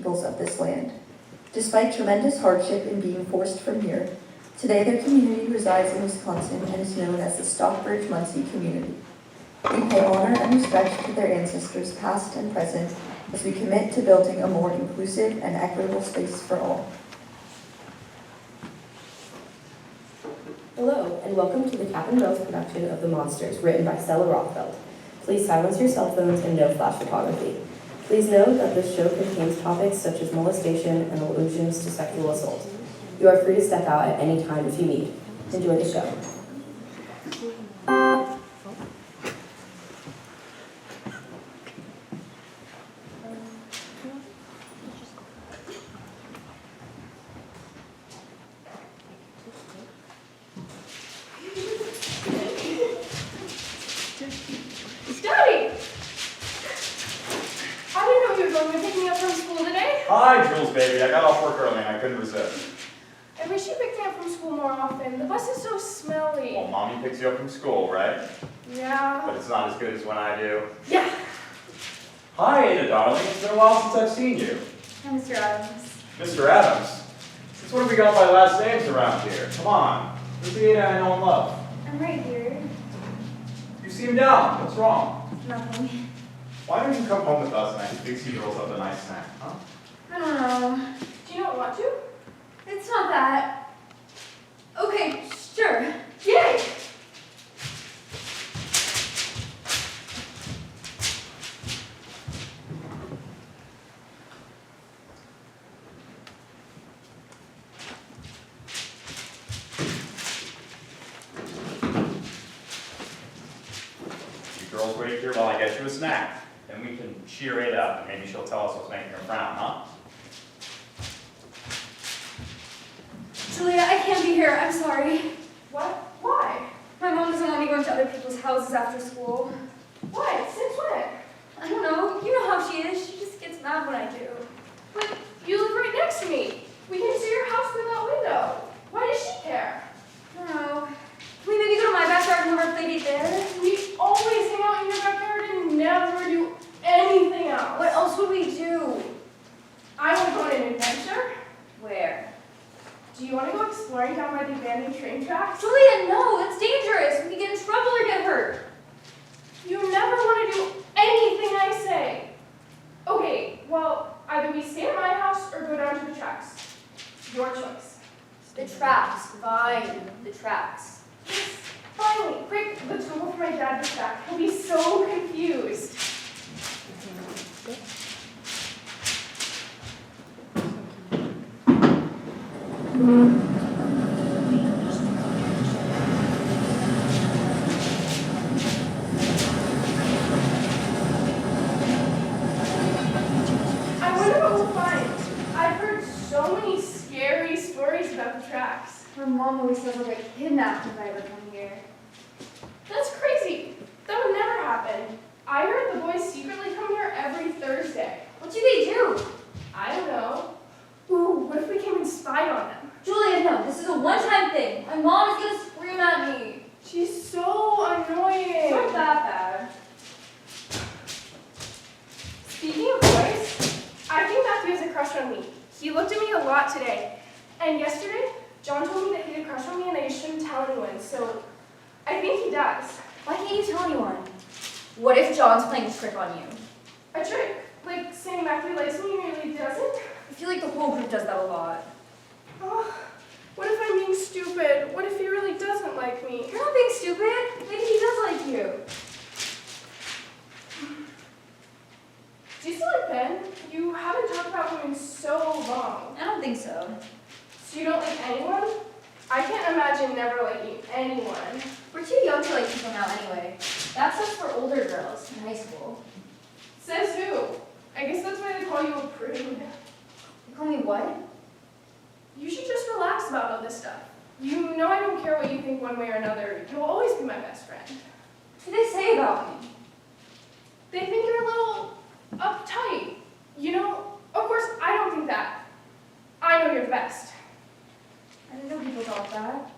peoples of this land. Despite tremendous hardship in being forced from here, today their community resides in Wisconsin and is known as the Stockbridge-Muncie community. We pay honor and respect to their ancestors past and present as we commit to building a more inclusive and equitable space for all. Hello, and welcome to the Cap'n Mills production of The Monsters, written by Stella Rothfeld. Please silence your cell phones and no flash photography. Please note that this show contains topics such as molestation and allusions to sexual assault. You are free to step out at any time if you need. Enjoy the show. Daddy! I didn't know you were going to pick me up from school today. Hi, Jules, baby. I got off work early and I couldn't resist. I wish you picked me up from school more often. The bus is so smelly. Well, Mommy picks you up from school, right? Yeah. But it's not as good as when I do. Yeah. Hi, Ada, darling. It's been a while since I've seen you. Hi, Mr. Adams. Mr. Adams, since when have we got my last names around here? Come on. Who's the Ada I know and love? I'm right here. You seem down. What's wrong? Nothing. Why don't you come home with us and I can fix you girls up a nice snack, huh? I don't know. Do you not want to? It's not that. Okay, sure. Yay! You girls wait here while I get you a snack. Then we can cheer Ada up and maybe she'll tell us what's making her frown, huh? Julia, I can't be here. I'm sorry. What? Why? My mom doesn't want me going to other people's houses after school. Why? Since when? I don't know. You know how she is. She just gets mad when I do. But you live right next to me. We can see your house through that window. Why does she care? I don't know. Can we maybe go to my backyard and have our play date there? We always hang out in your backyard and never do anything else. What else would we do? I want to go on an adventure. Where? Do you want to go exploring down by the abandoned train tracks? Julia, no, it's dangerous. We could get in trouble or get hurt. You never want to do anything I say. Okay, well, either we stay at my house or go down to the tracks. Your choice. The tracks, fine. The tracks. Yes, finally. Quick, let's go for my dad to track. He'll be so confused. I wonder what we'll find. I've heard so many scary stories about the tracks. Her mom always says I'll get kidnapped if I ever come here. That's crazy. That would never happen. I heard the boys secretly come here every Thursday. What do they do? I don't know. Ooh, what if we came and spied on them? Julia, no, this is a one-time thing. My mom is gonna scream at me. She's so annoying. It's not that bad. Speaking of boys, I think Matthew has a crush on me. He looked at me a lot today. And yesterday, John told me that he had a crush on me and I shouldn't tell anyone, so I think he does. Why can't you tell anyone? What if John's playing a trick on you? A trick? Like saying Matthew likes me and really doesn't? I feel like the whole group does that a lot. Oh, what if I'm being stupid? What if he really doesn't like me? You're not being stupid. Maybe he does like you. Do you still like Ben? You haven't talked about him in so long. I don't think so. So you don't like anyone? I can't imagine never liking anyone. We're too young to like people now anyway. That's just for older girls in high school. Says who? I guess that's why they call you a prude. You call me what? You should just relax about all this stuff. You know I don't care what you think one way or another. You'll always be my best friend. What do they say about me? They think you're a little uptight. You know, of course, I don't think that. I know you're the best. I didn't know people thought that.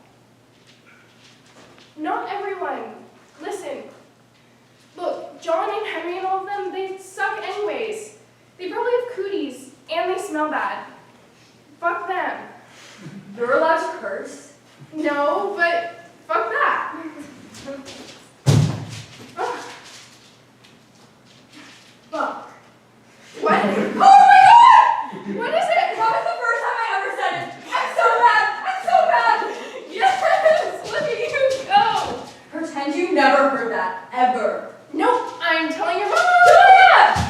Not everyone. Listen. Look, John and Henry and all of them, they suck anyways. They probably have cooties, and they smell bad. Fuck them. You're allowed to curse. No, but fuck that. Ugh. Fuck. What? Oh my god! What is it? That was the first time I ever said it. I'm so mad. I'm so mad. Yes! Look at you go! Pretend you never heard that, ever. Nope, I'm telling your mom! Julia!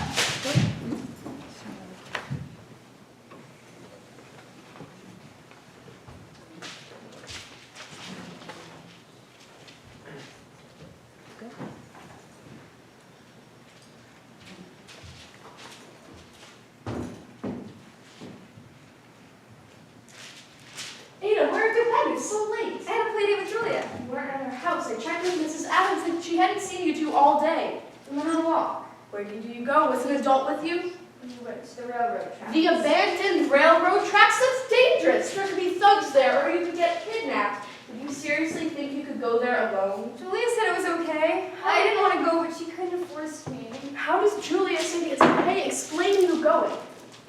Ada, where have you been? It's so late. I had a play date with Julia. You weren't at her house. I checked with Mrs. Adams and she hadn't seen you two all day. We went on a walk. Where did you go? Was an adult with you? We went to the railroad tracks. The abandoned railroad tracks? That's dangerous. There could be thugs there or you could get kidnapped. Would you seriously think you could go there alone? Julia said it was okay. I didn't want to go, but she kind of forced me. How does Julia say it's okay? Explain you going.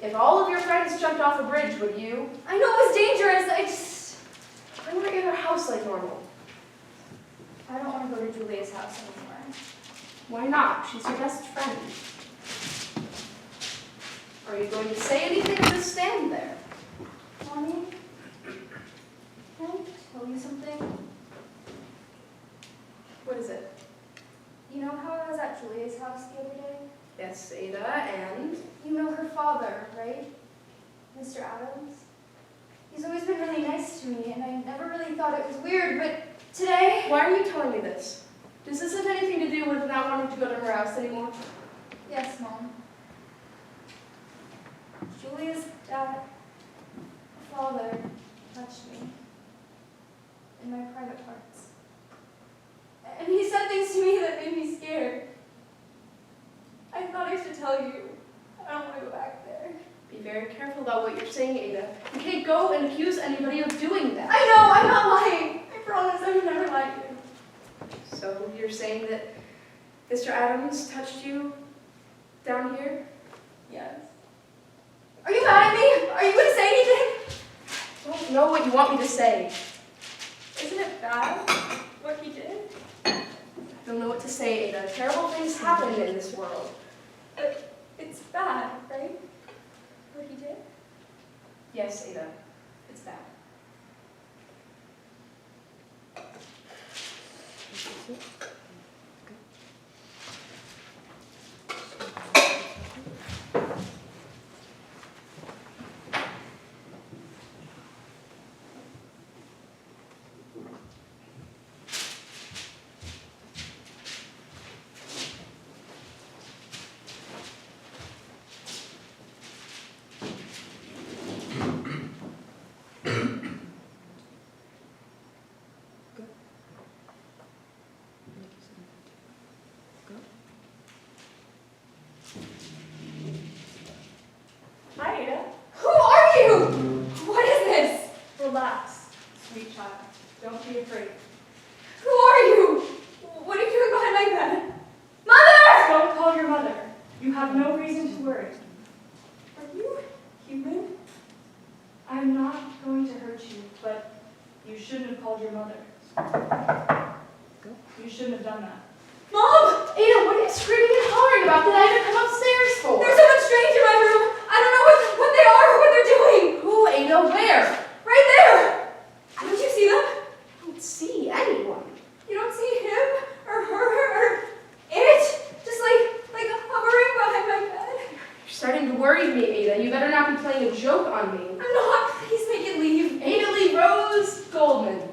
If all of your friends jumped off a bridge, would you? I know it was dangerous. Why weren't you at her house like normal? I don't want to go to Julia's house anymore. Why not? She's your best friend. Are you going to say anything or just stand there? Mommy, can I tell you something? What is it? You know how I was at Julia's house the other day? Yes, Ada, and? You know her father, right? Mr. Adams? He's always been really nice to me, and I never really thought it was weird, but today... Why are you telling me this? Does this have anything to do with not wanting to go to her house anymore? Yes, Mom. Julia's father touched me in my private parts. And he said things to me that made me scared. I thought I should tell you. I don't want to go back there. Be very careful about what you're saying, Ada. You can't go and accuse anybody of doing that. I know, I'm not lying. I promise I would never lie to you. So you're saying that Mr. Adams touched you down here? Yes. Are you mad at me? Are you going to say anything? I don't know what you want me to say. Isn't it bad, what he did? I don't know what to say, Ada. Terrible things happen in this world. But it's bad, right? What he did? Yes, Ada. It's bad. Hi, Ada. Who are you? What is this? Relax, sweet child. Don't be afraid. Who are you? What are you doing behind my bed? Mother! Don't call your mother. You have no reason to worry. Are you human? I'm not going to hurt you, but you shouldn't have called your mother. You shouldn't have done that. Mom! Ada, what are you screaming and hollering about? Did I even come upstairs for? There's someone strange in my room. I don't know what they are or what they're doing. Who, Ada? Where? Right there. Don't you see them? I don't see anyone. You don't see him or her or it? Just like hovering behind my bed. You're starting to worry me, Ada. You better not be playing a joke on me. I'm not. Please make it leave. Ada Lee Rose Goldman.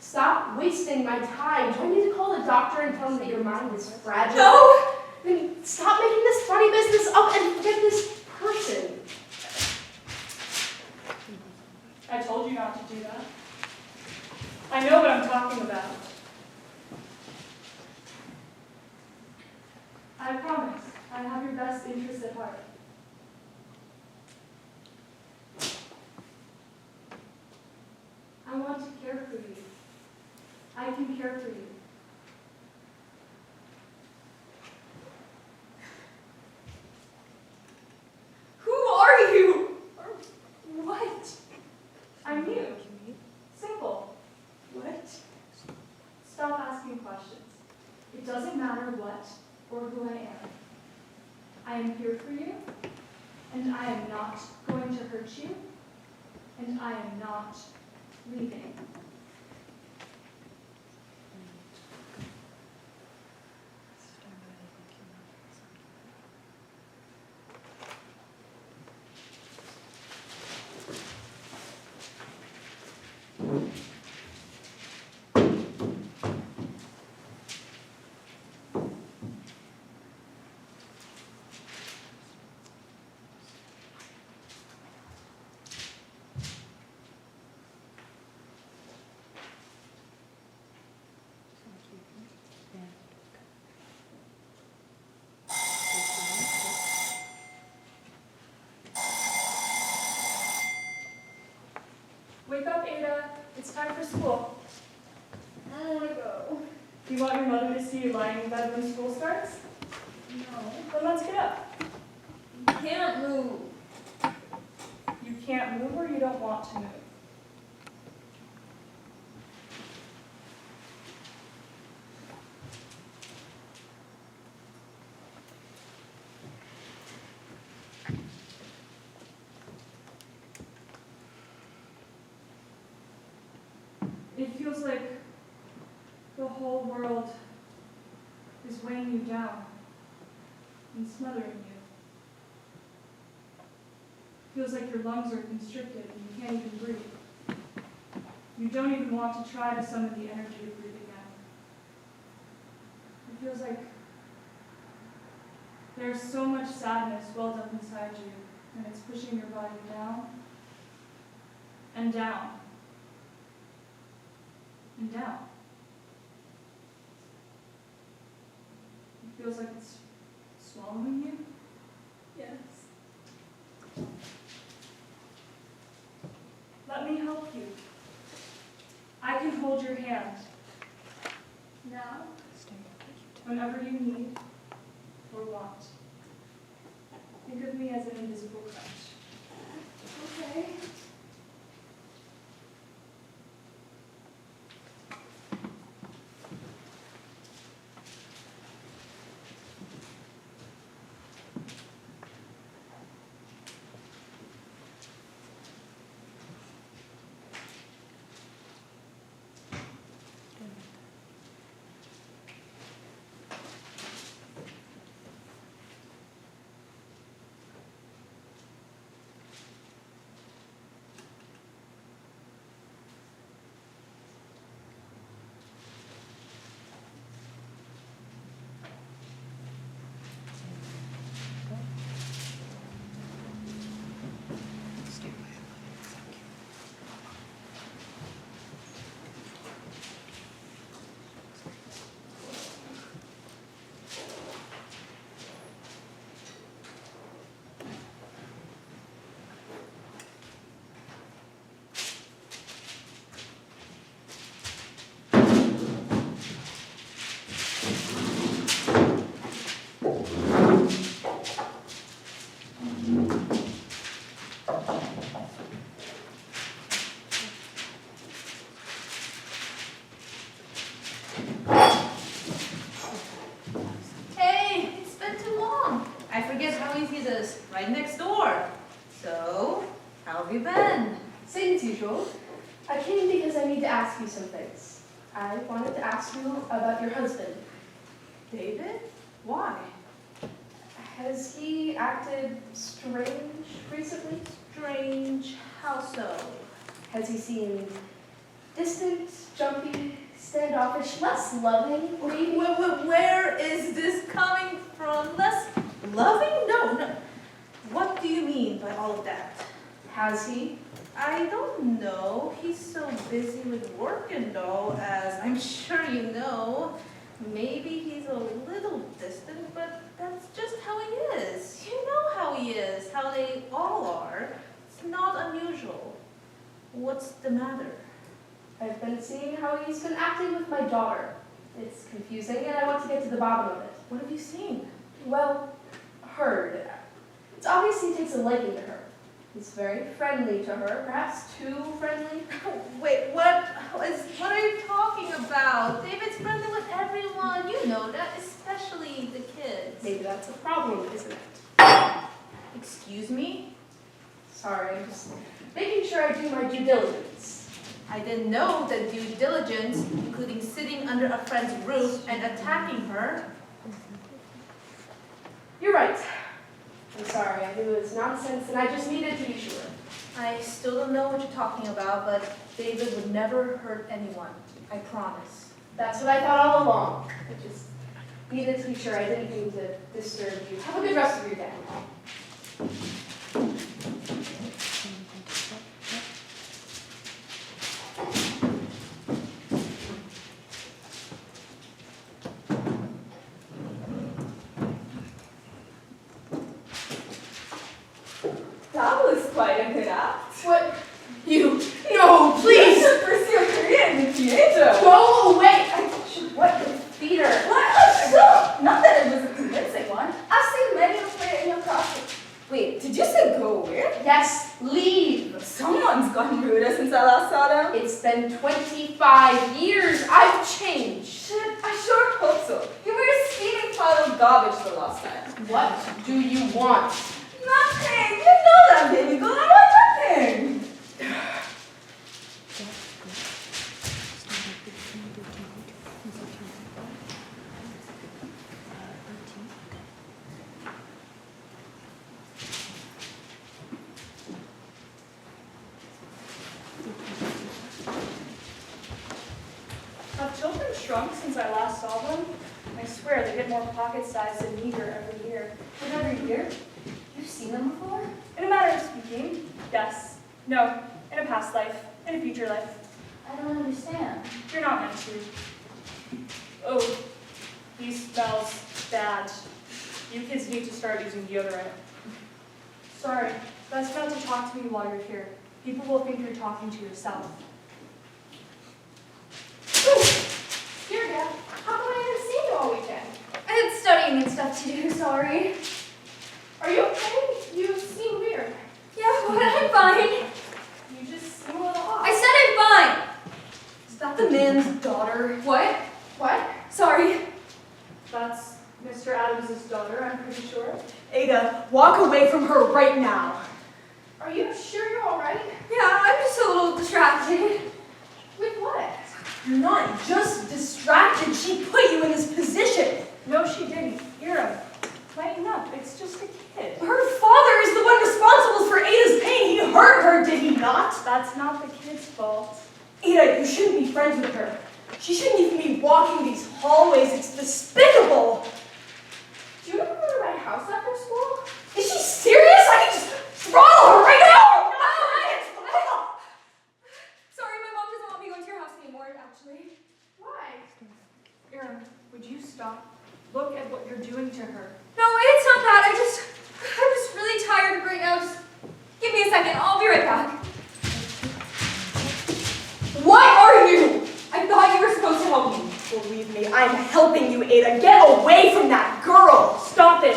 Stop wasting my time. Do I need to call a doctor and tell him that your mind is fragile? No! Then stop making this funny business up and forget this person. I told you not to do that. I know what I'm talking about. I promise, I have your best interest at heart. I want to care for you. I can care for you. Who are you? Or here for you, and I am not going to hurt you, and I am not leaving. Wake up, Ada. It's time for school. I don't want to go. Do you want your mother to see you lying in bed when school starts? No. Then let's get up. You can't move. You can't move or you don't want to move. It feels like the whole world is weighing you down and smothering you. Feels like your lungs are constricted and you can't even breathe. You don't even want to try to summon the energy to breathe again. It feels like there's so much sadness welled up inside you, and it's pushing your body down and down and down. It feels like it's swallowing you. Yes. Let me help you. I can hold your hand Now? whenever you need or want. Think of me as an invisible crutch. Okay. Hey, it's been too long. I forget how easy it is. Right next door. So, how have you been? Same as usual. I came because I need to ask you some things. I wanted to ask you about your husband. David? Why? Has he acted strange recently? Strange. How so? Has he seemed distant, jumpy, standoffish, less loving, maybe? Where is this coming from? Less loving? No. What do you mean by all of that? Has he? I don't know. He's so busy with work and all, as I'm sure you know. Maybe he's a little distant, but that's just how he is. You know how he is, how they all are. It's not unusual. What's the matter? I've been seeing how he's been acting with my daughter. It's confusing, and I want to get to the bottom of it. What have you seen? Well, heard. It's obvious he takes a liking to her. He's very friendly to her, perhaps too friendly. Wait, what are you talking about? David's friendly with everyone. You know that, especially the kids. Maybe that's a problem, isn't it? Excuse me? Sorry, I'm just making sure I do my due diligence. I didn't know that due diligence, including sitting under a friend's roof and attacking her. You're right. I'm sorry, I knew it was nonsense and I just needed to be sure. I still don't know what you're talking about, but David would never hurt anyone. I promise. That's what I thought all along. I just needed to be sure I didn't mean to disturb you. Have a good rest of your day. That was quite a good act. What? You? No, please! Pursue a career in the theater. Go away! I should what? The theater. What? Not that it was a convincing one. I've seen many of play in your classes. Wait, did you say go where? Yes, leave! Someone's gotten ruder since I last saw them. It's been 25 years. I've changed. Shit, I sure hope so. You were a steaming pile of garbage the last time. What do you want? Nothing! You know that, baby girl. I want nothing. Have children shrunk since I last saw them? I swear they get more pocket-sized and meager every year. But every year? You've seen them before? In a matter of speaking, yes. No, in a past life, in a future life. I don't understand. You're not meant to. Oh, he smells bad. You kids need to start using deodorant. Sorry, best not to talk to me while you're here. People will think you're talking to yourself. Dear Dad, how come I haven't seen you all weekend? I had studying and stuff to do, sorry. Are you okay? You seem weird. Yeah, but I'm fine. You just seem a little off. I said I'm fine. Is that the man's daughter? What? What? Sorry. That's Mr. Adams' daughter, I'm pretty sure. Ada, walk away from her right now. Are you sure you're all right? Yeah, I'm just a little distracted. With what? You're not just distracted. She put you in this position. No, she didn't. Ira, lighten up. It's just a kid. Her father is the one responsible for Ada's pain. He hurt her, did he not? That's not the kid's fault. Ada, you shouldn't be friends with her. She shouldn't even be walking these hallways. It's despicable. Do you want to go to my house after school? Is she serious? I can just throttle her right now. Sorry, my mom doesn't want me going to your house anymore, actually. Why? Ira, would you stop? Look at what you're doing to her. No, it's not that. I'm just really tired right now. Just give me a second. I'll be right back. What are you? I thought you were supposed to help me. Believe me, I'm helping you, Ada. Get away from that girl. Stop it!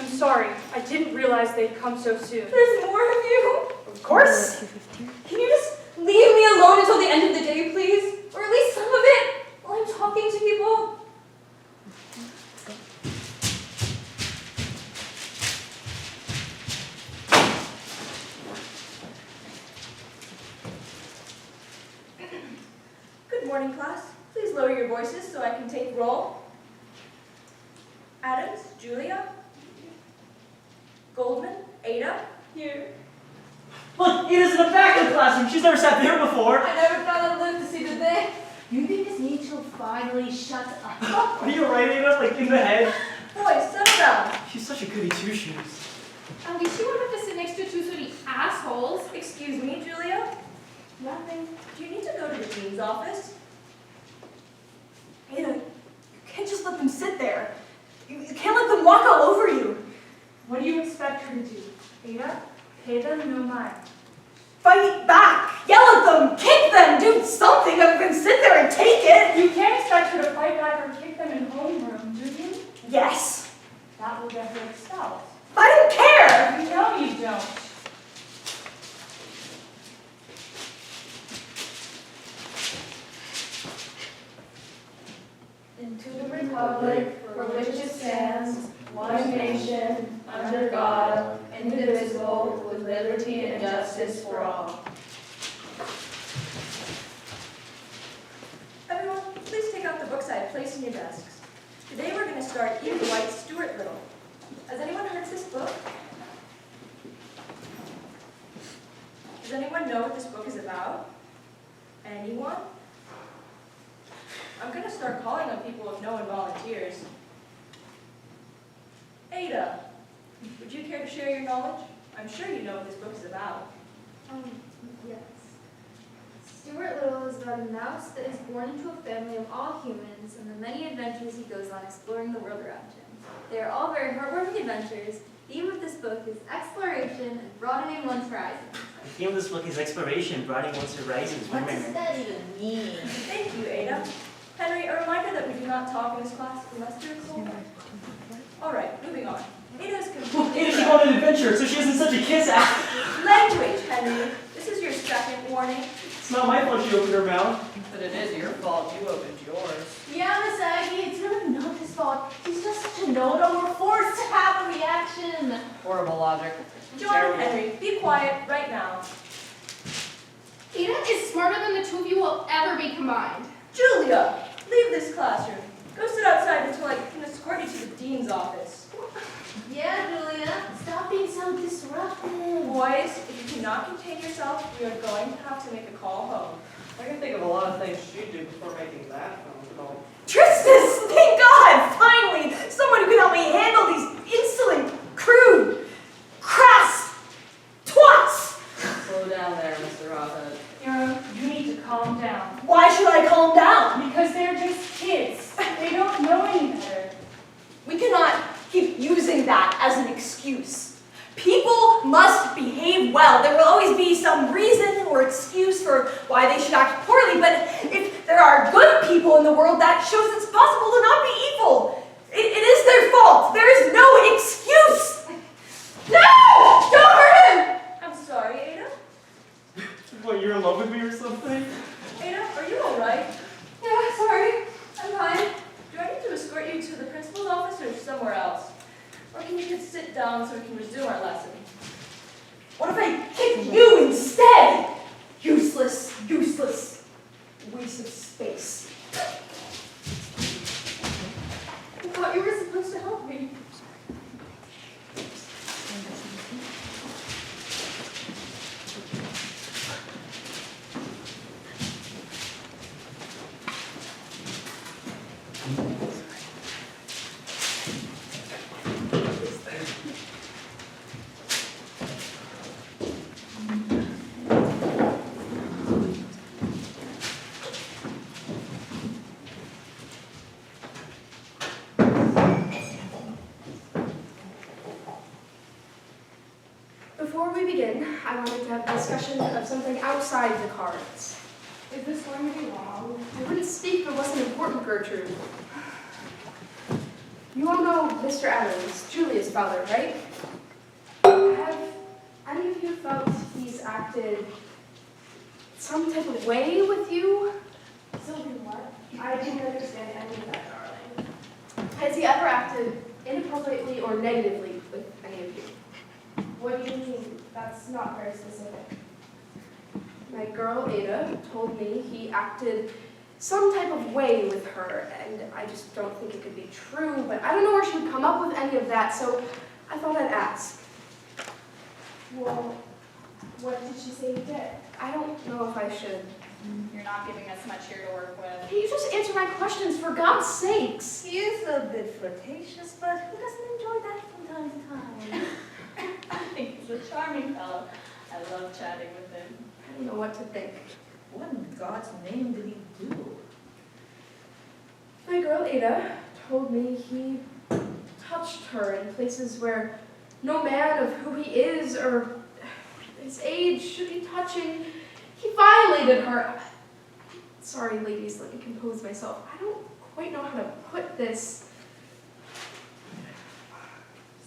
I'm sorry. I didn't realize they'd come so soon. There's more of you. Of course. Can you just leave me alone until the end of the day, please? Or at least some of it, while I'm talking to people? Good morning, class. Please lower your voices so I can take roll. Adams, Julia. Goldman, Ada. Here. Look, Ada's in the back of the classroom. She's never sat there before. I never thought I'd live to see the day. You think this means she'll finally shut up? Are you right, Ada? Like, in the head? Boy, settle down. She's such a goody two-shoes. At least you won't have to sit next to two sooty assholes. Excuse me, Julia. Nothing. Do you need to go to the dean's office? Ada, you can't just let them sit there. You can't let them walk all over you. What do you expect her to do? Ada, pay them no mind. Fight back. Yell at them. Kick them. Do something other than sit there and take it. You can't expect her to fight back or kick them in homeroom, do you? Yes. That will get her expelled. I don't care. You know you don't. Into the republic for which it stands, one nation, under God. justice for all. Everyone, please take out the books I have placed in your desks. Today we're going to start Ian White's Stuart Little. Has anyone heard of this book? Does anyone know what this book is about? Anyone? I'm going to start calling on people if no one volunteers. Ada, would you care to share your knowledge? I'm sure you know what this book is about. Yes. Stuart Little is about a mouse that is born into a family of all humans and the many adventures he goes on exploring the world around him. They are all very heartwarming adventures. The theme of this book is exploration and broadening one's horizons. The theme of this book is exploration, broadening one's horizons. What does that even mean? Thank you, Ada. Henry, a reminder that we do not talk in this class unless you're cool. All right, moving on. Ada is completely Ada should go on an adventure so she isn't such a kiss ass. Language, Henry. This is your second warning. It's not my fault she opened her mouth. But it is your fault. You opened yours. Yeah, Miss Aggie, it's really not his fault. He's just such a know-it-all. We're forced to have a reaction. Horrible logic. John and Henry, be quiet right now. Ada is smarter than the two of you will ever be combined. Julia, leave this classroom. Go sit outside until I can escort you to the dean's office. Yeah, Julia, stop being so disruptive. Boys, if you cannot contain yourself, we are going to have to make a call home. I can think of a lot of things she'd do before making that phone call. Tristus, thank God, finally, someone who can help me handle these insolent, crude, crass twats. Slow down there, Mr. Rothfeld. Aaron, you need to calm down. Why should I calm down? Because they're just kids. They don't know any better. We cannot keep using that as an excuse. People must behave well. There will always be some reason or excuse for why they should act poorly, but if there are good people in the world, that shows it's possible to not be evil. It is their fault. There is no excuse. No! Don't hurt him! I'm sorry, Ada. What, you're in love with me or something? Ada, are you all right? Yeah, sorry. I'm fine. Do I need to escort you to the principal's office or somewhere else? Or can you just sit down so we can resume our lesson? What if I kick you instead? Useless, useless. Waste of space. I thought you were supposed to help me. Before we begin, I wanted to have a discussion of something outside the cards. Is this going to be long? I wouldn't speak if it wasn't important, Gertrude. You all know Mr. Adams, Julia's father, right? Have any of you felt he's acted some type of way with you? Sylvie, what? I didn't understand any of that, darling. Has he ever acted inappropriately or negatively with any of you? What do you mean? That's not very specific. My girl Ada told me he acted some type of way with her, and I just don't think it could be true, but I don't know where she would come up with any of that, so I thought I'd ask. Well, what did she say you did? I don't know if I should. You're not giving us much here to work with. Can you just answer my questions, for God's sakes? He is a bit flirtatious, but who doesn't enjoy that from time to time? I think he's a charming fellow. I love chatting with him. I don't know what to think. What in God's name did he do? My girl Ada told me he touched her in places where no man of who he is or his age should be touching. He violated her. Sorry, ladies, let me compose myself. I don't quite know how to put this.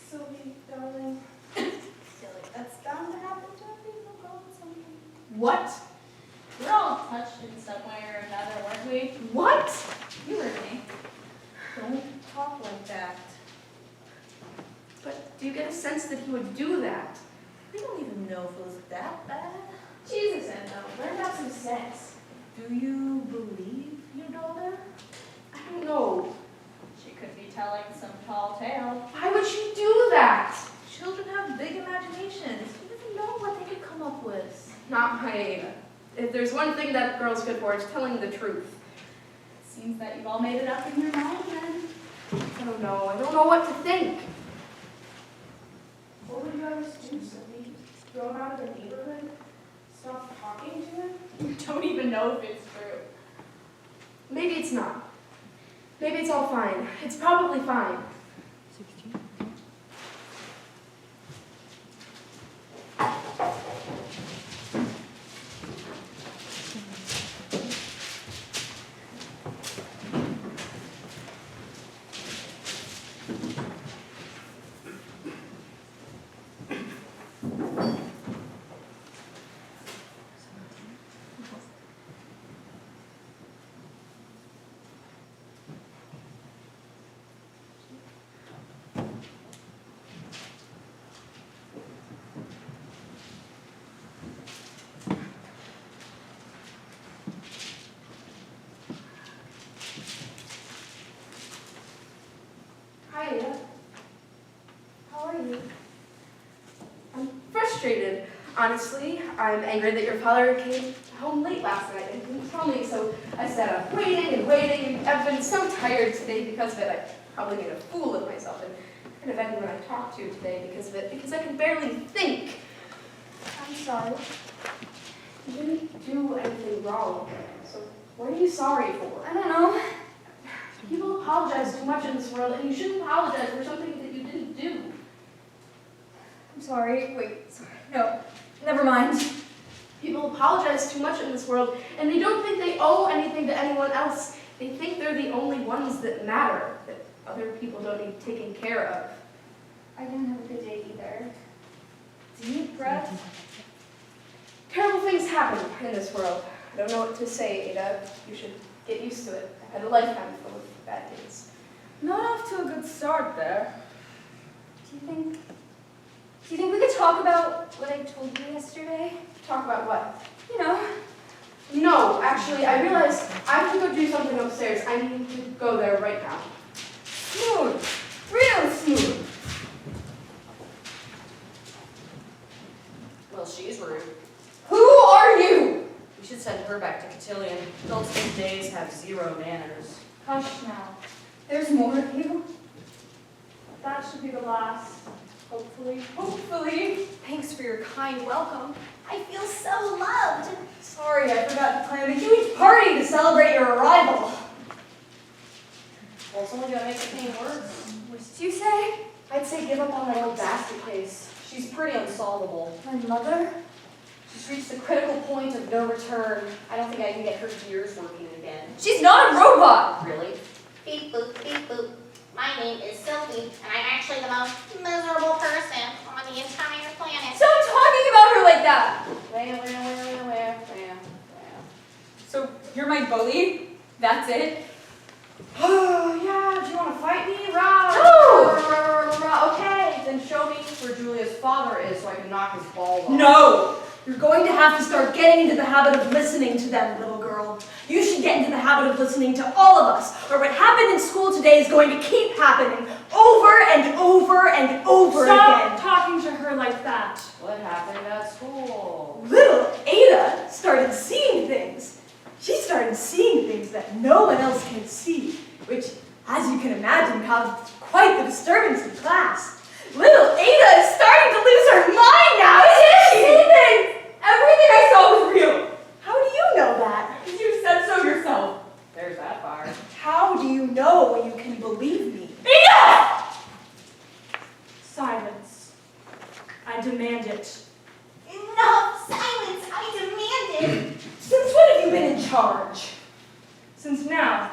Sylvie, darling. Silly. That's bound to happen to people going something. What? We're all touched in some way or another, weren't we? What? You heard me. Don't talk like that. But do you get a sense that he would do that? We don't even know if it was that bad. Jesus, Endo, learn about some sense. Do you believe your daughter? I don't know. She could be telling some tall tale. Why would she do that? Children have big imaginations. You never know what they could come up with. Not my Ada. If there's one thing that girl's good for, it's telling the truth. Seems that you've all made it up in your mind then. I don't know. I don't know what to think. What would you guys do, Sylvie? Throw him out of the neighborhood? Stop talking to him? You don't even know if it's true. Maybe it's not. Maybe it's all fine. It's probably fine. Hi, Ada. How are you? I'm frustrated, honestly. I'm angry that your father came home late last night and didn't tell me, so I sat up waiting and waiting, and I've been so tired today because of it. I probably made a fool of myself and kind of anyone I talked to today because of it, because I can barely think. I'm sorry. You didn't do anything wrong, so what are you sorry for? I don't know. People apologize too much in this world, and you shouldn't apologize for something that you didn't do. I'm sorry. Wait, sorry. No, never mind. People apologize too much in this world, and they don't think they owe anything to anyone else. They think they're the only ones that matter, that other people don't need taken care of. I didn't have a good day either. Deep breath. Terrible things happen in this world. I don't know what to say, Ada. You should get used to it. I've had a lifetime full of bad days. Not off to a good start there. Do you think we could talk about what I told you yesterday? Talk about what? You know, No, actually, I realized I have to go do something upstairs. I need to go there right now. smooth. Real smooth. Well, she's rude. Who are you? We should send her back to Cotillion. Adults these days have zero manners. Hush now. There's more of you. That should be the last. Hopefully. Hopefully. Thanks for your kind welcome. I feel so loved. Sorry, I forgot to plan a huge party to celebrate your arrival. Well, it's only gonna make the pain worse. What did you say? I'd say give up on that old basket case. She's pretty unsolvable. My mother? She's reached the critical point of no return. I don't think I can get her gears working again. She's not a robot! Really? Beep boop, beep boop. My name is Sylvie, and I'm actually the most miserable person on the entire planet. Stop talking about her like that! Where? So, you're my bully? That's it? Oh, yeah, do you want to fight me? Rah! No! Okay, then show me where Julia's father is so I can knock his ball off. No! You're going to have to start getting into the habit of listening to them, little girl. You should get into the habit of listening to all of us, or what happened in school today is going to keep happening over and over and over Stop again. talking to her like that. What happened at school? Little Ada started seeing things. She started seeing things that no one else can see, which, as you can imagine, caused quite the disturbance in class. Little Ada is starting to lose her mind now, isn't she? Everything I saw was real! How do you know that? Because you said so yourself. There's that fire. How do you know when you can believe me? Enough! Silence. I demand it. Enough! Silence! I demand it! Since when have you been in charge? Since now,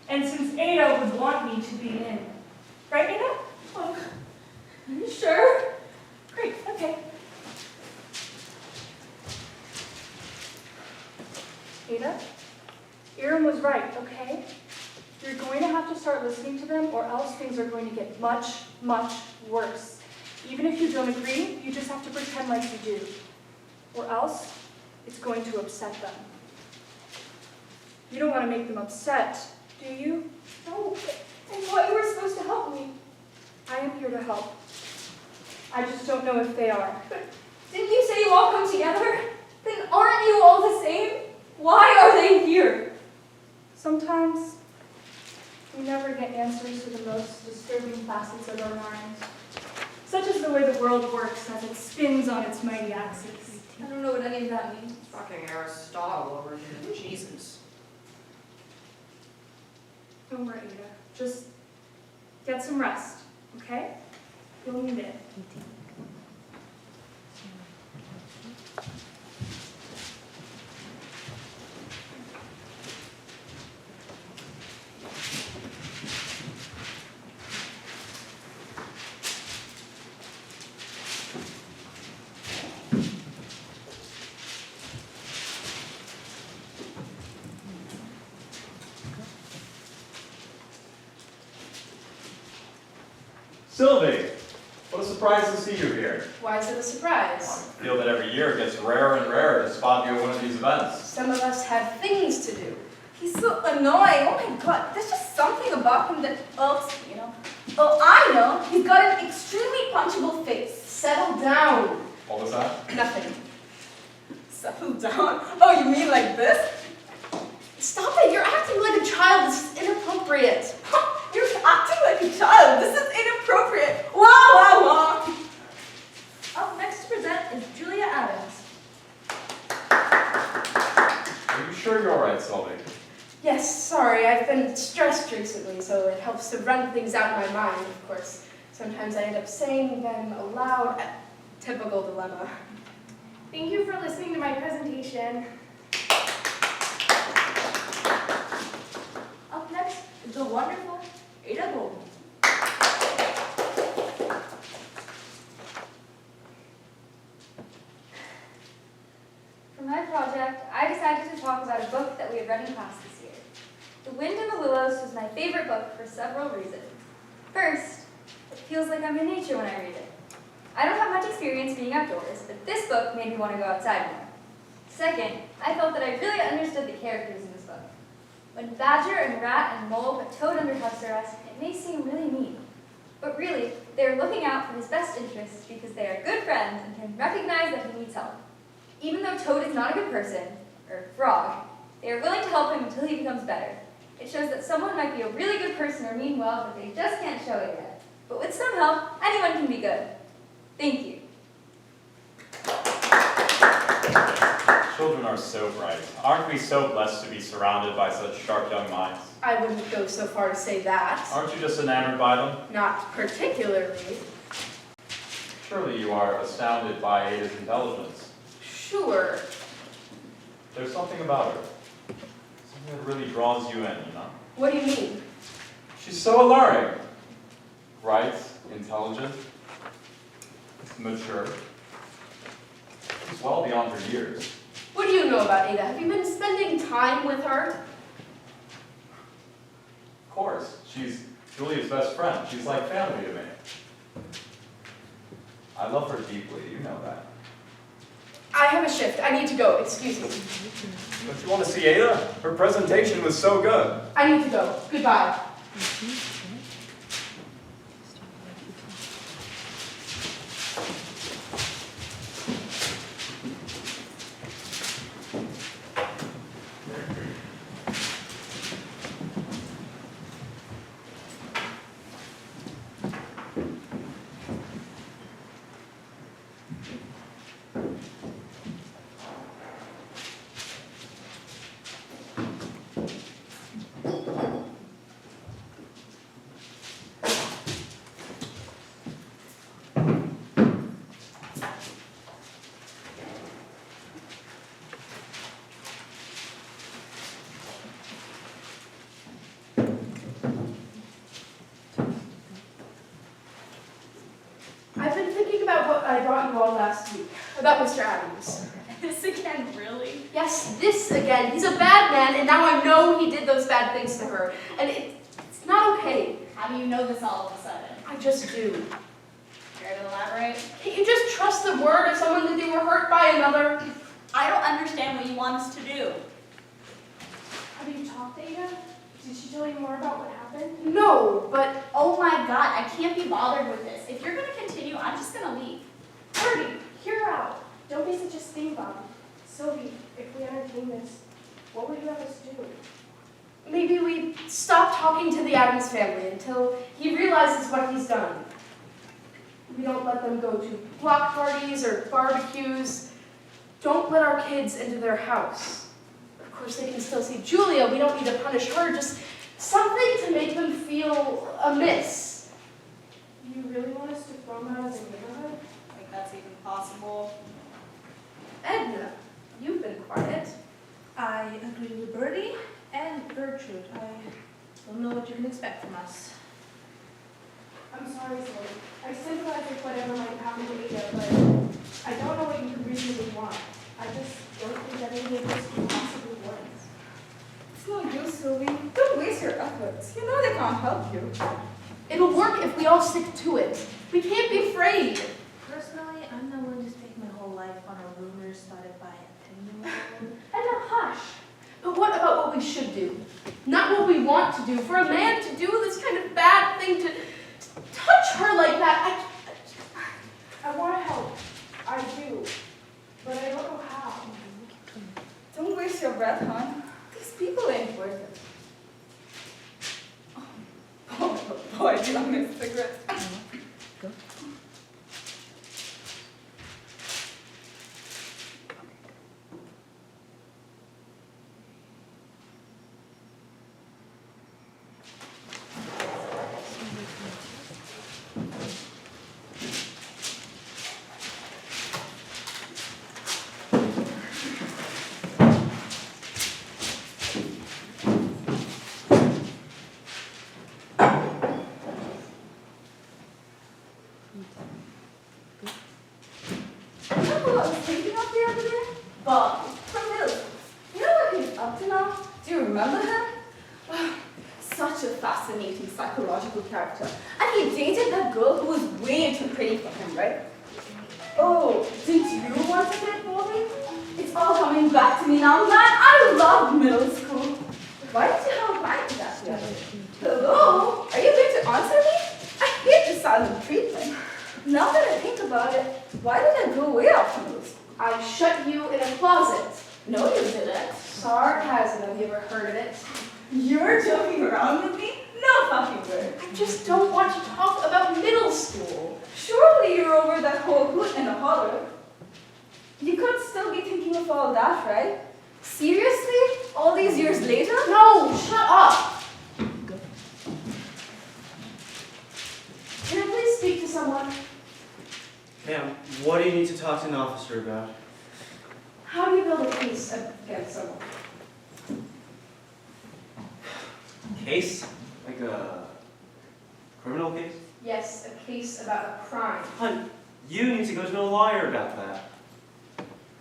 and since Ada would want me to be in. Right, Ada? Oh, are you sure? Great, okay. Ada, Iram was right, okay? You're going to have to start listening to them or else things are going to get much, much worse. Even if you don't agree, you just have to pretend like you do. Or else, it's going to upset them. You don't want to make them upset, do you? No, I thought you were supposed to help me. I am here to help. I just don't know if they are. But didn't you say you all come together? Then aren't you all the same? Why are they here? Sometimes, we never get answers to the most disturbing facets of our minds, such as the way the world works as it spins on its mighty axis. I don't know what any of that means. Fucking Aristotle over here. Jesus. Don't worry, Ada. Just get some rest, okay? You'll need it. Sylvie, what a surprise to see you here. Why is it a surprise? I feel that every year it gets rarer and rarer to spot you at one of these events. Some of us have things to do. He's so annoying. Oh my god, there's just something about him that irks me, you know? Oh, I know. He's got an extremely punchable face. Settle down. What was that? Nothing. Settle down? Oh, you mean like this? Stop it. You're acting like a child. This is inappropriate. You're acting like a child. This is inappropriate. Wow, wow, wow. Up next to present is Julia Adams. Are you sure you're all right, Sylvie? Yes, sorry. I've been stressed recently, so it helps to run things out in my mind, of course. Sometimes I end up saying them aloud. Typical dilemma. Thank you for listening to my presentation. Up next is the wonderful Ada Golden. For my project, I decided to talk about a book that we had read in class this year. The Wind in the Willows was my favorite book for several reasons. First, it feels like I'm in nature when I read it. I don't have much experience being outdoors, but this book made me want to go outside more. Second, I felt that I really understood the characters in this book. When Badger and Rat and Mole put Toad under house arrest, it may seem really mean. But really, they are looking out for his best interests because they are good friends and can recognize that he needs help. Even though Toad is not a good person, or frog, they are willing to help him until he becomes better. It shows that someone might be a really good person or mean well, but they just can't show it yet. But with some help, anyone can be good. Thank you. Children are so bright. Aren't we so blessed to be surrounded by such sharp young minds? I wouldn't go so far to say that. Aren't you just enamored by them? Not particularly. Surely you are astounded by Ada's intelligence. Sure. There's something about her. Something that really draws you in, you know? What do you mean? She's so alluring. Bright, intelligent, mature. She's well beyond her years. What do you know about Ada? Have you been spending time with her? Of course. She's Julia's best friend. She's like family to me. I love her deeply. You know that. I have a shift. I need to go. Excuse me. Don't you want to see Ada? Her presentation was so good. I need to go. Goodbye. I've been thinking about what I brought you all last week, about Mr. Adams. This again, really? Yes, this again. He's a bad man, and now I know he did those bad things to her. And it's not okay. How do you know this all of a sudden? I just do. You're Care to elaborate? Can't you just trust the word of someone that they were hurt by another? I don't understand what you want us to do. Have you talked to Ada? Did she tell you more about what happened? No, but Oh my god, I can't be bothered with this. If you're gonna continue, I'm just gonna leave. Birdie, hear her out. Don't be such a steam bomb. Sylvie, if we entertain this, what would you have us do? maybe we stop talking to the Adams family until he realizes what he's done. We don't let them go to block parties or barbecues. Don't let our kids into their house. Of course, they can still see Julia. We don't need to punish her. Just something to make them feel amiss. You really want us to throw them out of the neighborhood? Like that's even possible. Edna, you've been quiet. I agree with Birdie and Gertrude. I don't know what you can expect from us. I'm sorry, Sylvie. I sympathize with whatever might happen to Ada, but I don't know what you could reasonably want. I just don't think that any of this could possibly work. It's no use, Sylvie. Don't waste your efforts. You know they can't help you. It'll work if we all stick to it. We can't be afraid. Personally, I'm not willing to stake my whole life on a rumor started by a 10-year-old. Edna, hush. But what about what we should do? Not what we want to do. For a man to do this kind of bad thing, to touch her like that, I want to help. I do. But I don't know how. Don't waste your breath, hon. These people ain't worth it. Oh, boy, do I miss cigarettes. You know who I was thinking of the other day? Bob, from middle school. You know what he's up to now? Do you remember him? Such a fascinating psychological character. And he dated that girl who was way too pretty for him, right? Oh, didn't you want to get Bobby? It's all coming back to me now, man. I love middle school. Why did you have a mic to that the other day? Hello? Are you going to answer me? I hate the silent treatment. Now that I think about it, why did I go away after middle school? I shut you in a closet. No, you didn't. Sarcasm, have you ever heard of it? You're joking around with me? No fucking way. I just don't want to talk about middle school. Surely you're over that whole hoot and a holler. You could still be thinking of all that, right? Seriously? All these years later? No, shut up. Can I please speak to someone? Ma'am, what do you need to talk to an officer about? How do you build a case against someone? Case? Like a criminal case? Yes, a case about a crime. Hun, you need to go to a lawyer about that.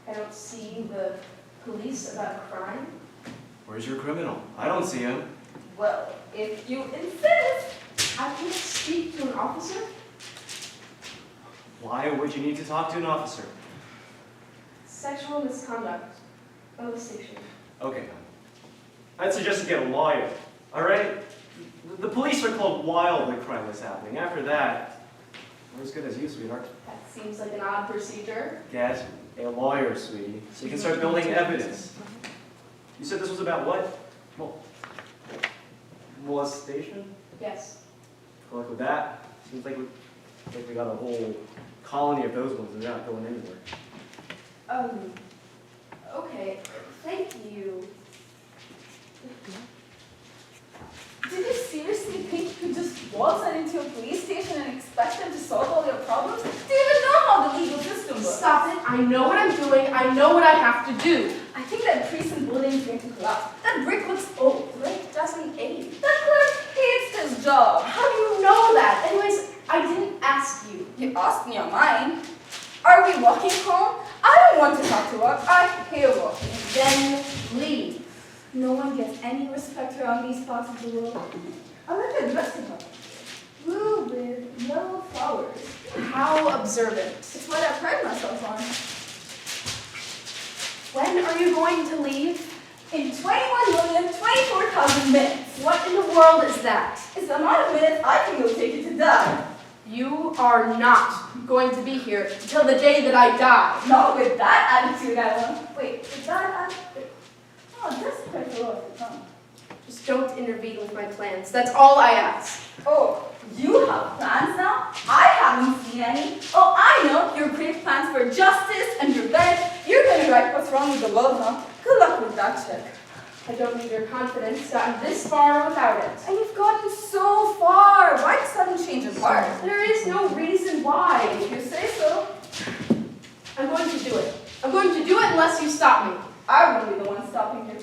I don't see the police about a crime. Where's your criminal? I don't see him. Well, if you insist. I can't speak to an officer? Why would you need to talk to an officer? Sexual misconduct. Molestation. Okay, hun. I'd suggest you get a lawyer, alright? The police are called while the crime is happening. After that, we're as good as you, sweetheart. That seems like an odd procedure. Get a lawyer, sweetie, so you can start building evidence. You said this was about what? Molestation? Yes. Good luck with that. Seems like we got a whole colony of those ones and they're not going anywhere. Okay. Thank you. Did you seriously think you could just waltz on into a police station and expect them to solve all your problems? Do you even know how the legal system works? Stop it. I know what I'm doing. I know what I have to do. I think that prison building is going to collapse. That brick looks old. Brick doesn't age. That clerk hates his job. How do you know that? Anyways, I didn't ask you. You asked me on mine. Are we walking home? I don't want to have to walk. I hate walking. Then leave. No one gets any respect around these parts of the world. I like the dressing up. Blue with yellow flowers. How observant. It's what I pride myself on. When are you going to leave? In 21,024,000 minutes. What in the world is that? It's the amount of minutes I can go take it to die. You are not going to be here until the day that I die. Not with that attitude, Ellen. Wait, is that attitude? Oh, that's quite a lot of fun. Just don't intervene with my plans. That's all I ask. Oh, you have plans now? I haven't seen any. Oh, I know. Your great plans for justice and revenge. You're going to right what's wrong with the world, huh? Good luck with that chick. I don't need your confidence. Gotten this far without it. And you've gotten so far. Why sudden change of heart? There is no reason why. If you say so. I'm going to do it. I'm going to do it unless you stop me. I won't be the one stopping you.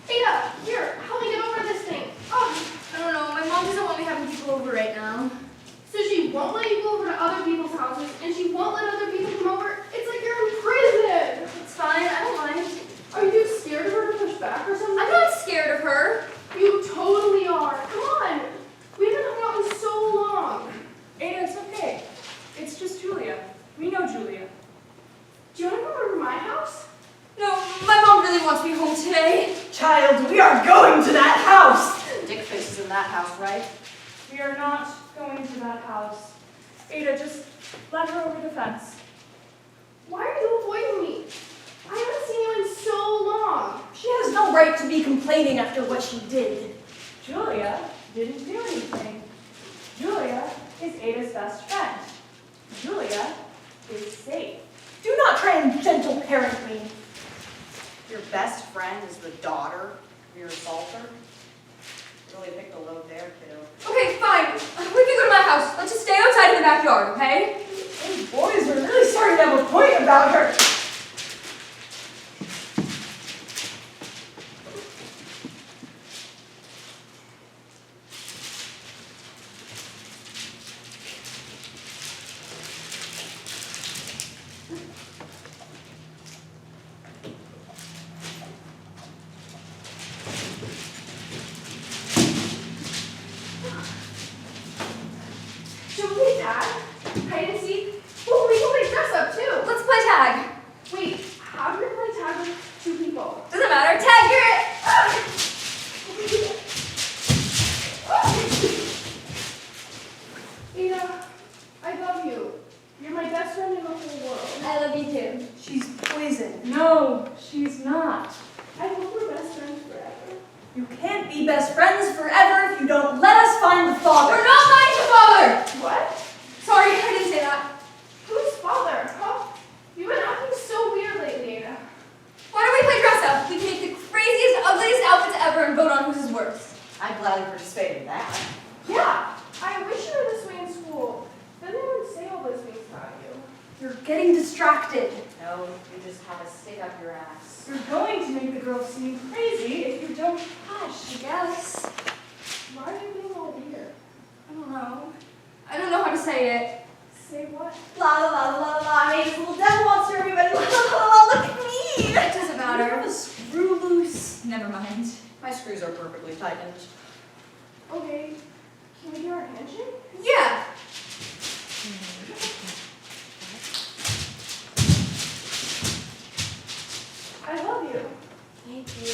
Ada, here, help me get over this thing. Oh, I don't know, my mom doesn't want me having people over right now. so she won't let you go over to other people's houses, and she won't let other people come over. It's like you're in prison. It's fine, I don't mind. Are you scared of her to push back or something? I'm not scared of her. You totally are. Come on. We haven't hung out in so long. Ada, it's okay. It's just Julia. We know Julia. Do you want to come over to my house? No, my mom really wants me home today. Child, we are going to that house! Dick face is in that house, right? We are not going to that house. Ada, just let her over the fence. Why are you avoiding me? I haven't seen you in so long. She has no right to be complaining after what she did. Julia didn't do anything. Julia is Ada's best friend. Julia is safe. Do not try and gentle parent me. Your best friend is the daughter of your assaulter? You really picked a load there, kiddo. Okay, fine. We can go to my house. Let's just stay outside in the backyard, okay? Those boys are really starting to have a point about her. Should we play tag? Hide and seek? Oh, we can play dress up too. Let's play tag. Wait, how do we play tag with two people? Doesn't matter. Tag, you're it. Ada, I love you. You're my best friend in the whole world. I love you too. She's poison. No, she's not. I hope we're best friends forever. You can't be best friends forever if you don't let us find the father. We're not lying to father. What? Sorry, I didn't say that. Who's father? Huh? You've been acting so weird lately, Ada. Why don't we play dress up? We can make the craziest, ugliest outfits ever and vote on whose is worse. I'd gladly participate in that. Yeah, I wish you were this way in school. Then they wouldn't say all those things about you. You're getting distracted. No, you just have a stick up your ass. You're going to make the girls seem crazy if you don't hush. I guess. Why are you being all weird? I don't know. I don't know how to say it. Say what? La la la la la la. Hey, this little devil monster, everybody. La la la la. Look at me. It doesn't I matter. have a screw loose. Never mind. My screws are perfectly tightened. Okay, can we do our handshake? Yeah. I love you. Thank you.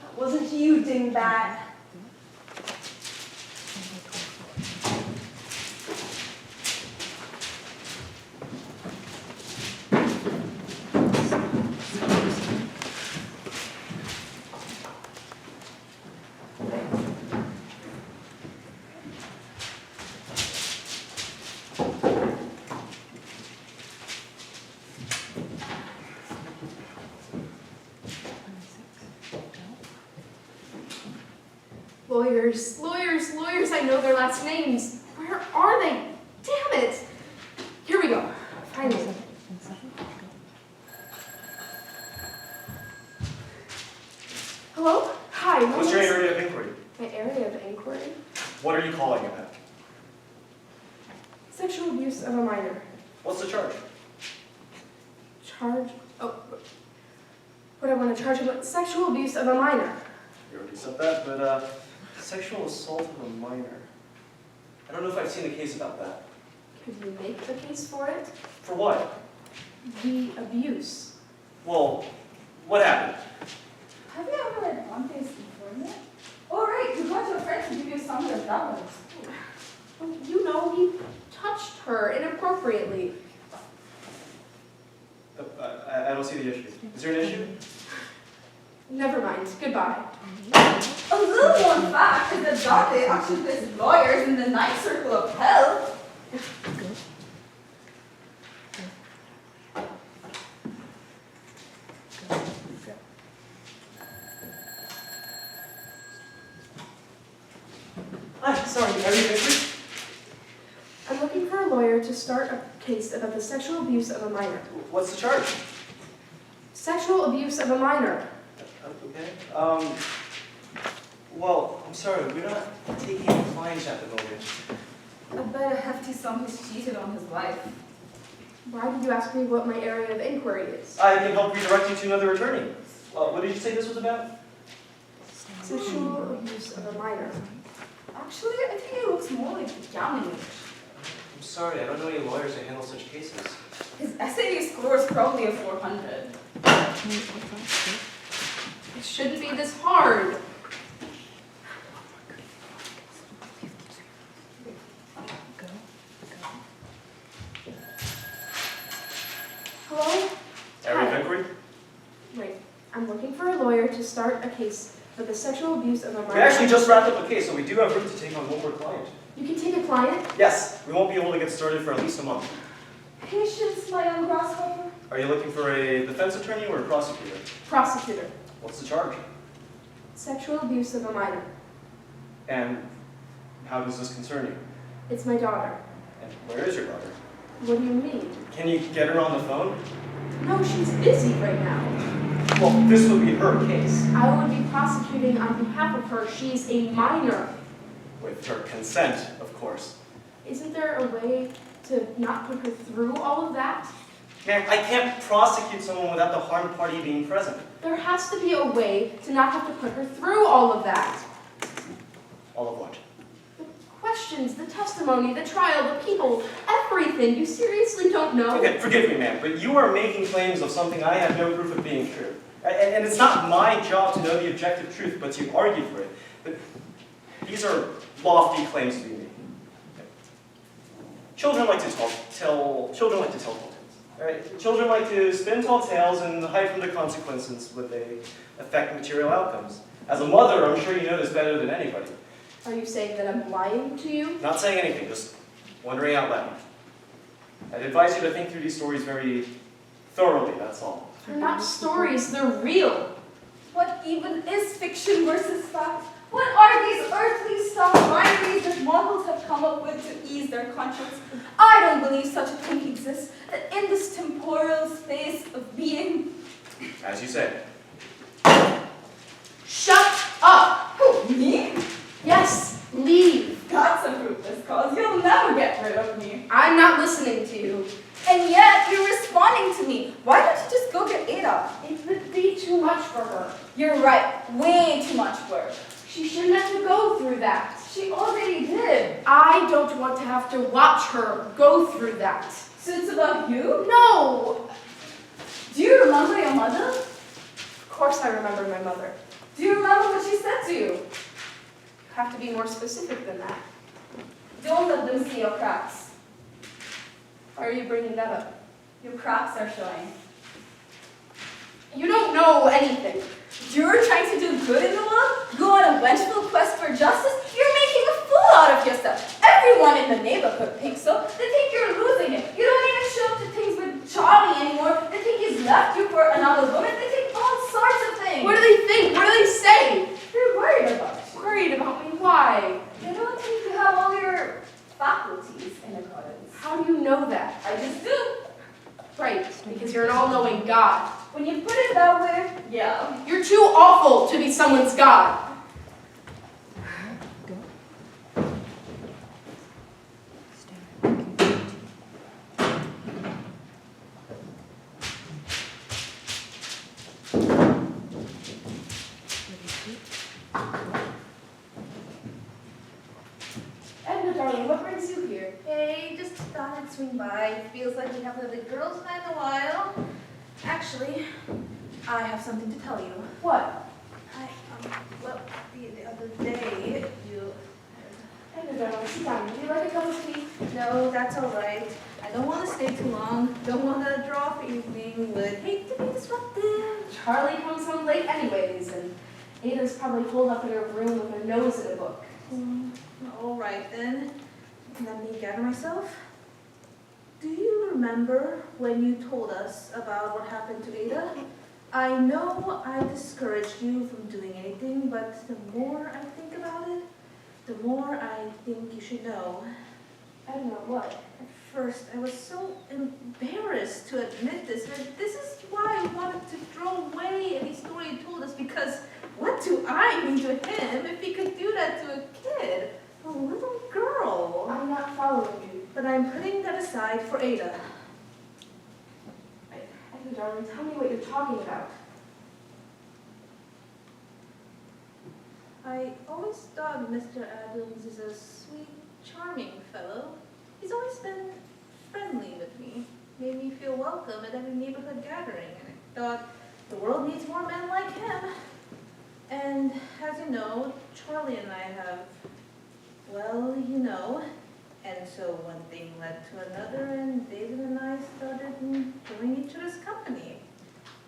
That wasn't you, dingbat. Lawyers, I know their last names. Where are they? Damn it! Here we go. Hi, Lisa. Hello? Hi. What's your area of inquiry? My area of inquiry? What are you calling about? Sexual abuse of a minor. What's the charge? Charge? Oh, what I want to charge about sexual abuse of a minor. You already said that, but sexual assault of a minor. I don't know if I've seen a case about that. Could you make the case for it? For what? The abuse. Well, what happened? Have you ever read Dante's Inferno? Oh, right, you got your friend to give you some of the flowers. Well, you know, he touched her inappropriately. I don't see the issue. Is there an issue? Never mind. Goodbye. A little known fact is that Dante actually plays lawyers in the Ninth Circle of Hell. Hi, sorry, are you busy? I'm looking for a lawyer to start a case about the sexual abuse of a minor. What's the charge? Sexual abuse of a minor. Okay. Well, I'm sorry, we're not taking any clients at the moment. I bet a hefty sum he's cheated on his wife. Why did you ask me what my area of inquiry is? I can help redirect you to another attorney. What did you say this was about? Sexual abuse of a minor. Actually, I think it looks more like gambling. I'm sorry, I don't know any lawyers that handle such cases. His SAT score is probably a 400. It shouldn't be this hard. Hello? Area of Hi. inquiry? Wait, I'm looking for a lawyer to start a case for the sexual abuse of a minor. We actually just wrapped up a case, so we do have room to take on one more client. You can take a client? Yes, we won't be able to get started for at least a month. Patience, my young grasshopper. Are you looking for a defense attorney or a prosecutor? Prosecutor. What's the charge? Sexual abuse of a minor. And how does this concern you? It's my daughter. And where is your daughter? What do you mean? Can you get her on the phone? No, she's busy right now. Well, this would be her case. I would be prosecuting on behalf of her. She's a minor. With her consent, of course. Isn't there a way to not put her through all of that? Ma'am, I can't prosecute someone without the harmed party being present. There has to be a way to not have to put her through all of that. All of what? The questions, the testimony, the trial, the people, everything. You seriously don't know? Okay, forgive me, ma'am, but you are making claims of something I have no proof of being true. And it's not my job to know the objective truth, but to argue for it. But these are lofty claims to be made. Children like to tell tall tales. All right? Children like to spin tall tales and hide from the consequences when they affect material outcomes. As a mother, I'm sure you know this better than anybody. Are you saying that I'm lying to you? Not saying anything, just wondering out loud. I'd advise you to think through these stories very thoroughly, that's all. They're not stories, they're real. What even is fiction versus fact? What are these earthly stuff binderies that mortals have come up with to ease their conscience? I don't believe such a thing exists, that in this temporal space of being. As you say. Shut up! Who, me? Yes, leave. That's a fruitless cause. You'll never get rid of me. I'm not listening to you. And yet, you're responding to me. Why don't you just go get Ada? It would be too much for her. You're right. Way too much work. She shouldn't have to go through that. She already did. I don't want to have to watch her go through that. So it's about you? No! Do you remember your mother? Of course I remember my mother. Do you remember what she said to you? You have to be more specific than that. Don't let them see your cracks. Why are you bringing that up? Your cracks are showing. You don't know anything. You're trying to do good in the world? Go on a vengeful quest for justice? You're making a fool out of yourself. Everyone in the neighborhood thinks so. They think you're losing it. You don't even show up to things with Charlie anymore. They think he's left you for another woman. They think all sorts of things. What do they think? What do they say? They're worried about you. Worried about me? Why? They don't think you have all your faculties in accordance. How do you know that? I just do. someone's god. Edna, darling, what brings you here? Hey, just thought I'd swing by. Feels like we haven't had the girls' night in a while. Actually, I have something to tell you. What? Well, the other day, you... Edna, darling, sit down. Would you like a cup of tea? No, that's all right. I don't want to stay too long. Don't want to draw for evening. Would hate to be disruptive. Charlie comes home late anyways, and Ada's probably holed up in her room with her nose in a book. All right then. Let me gather myself. Do you remember when you told us about what happened to Ada? I know I discouraged you from doing anything, but the more I think about it, the more I think you should know. I don't know what. At first, I was so embarrassed to admit this, and this is why I wanted to throw away any story you told us, because what do I mean to him if he could do that to a kid? A little girl. I'm not following you. But I'm putting that aside for Ada. Edna, darling, tell me what you're talking about. I always thought Mr. Adams is a sweet, charming fellow. He's always been friendly with me, made me feel welcome at every neighborhood gathering, and I thought the world needs more men like him. And as you know, Charlie and I have, well, you know, and so one thing led to another, and David and I started enjoying each other's company.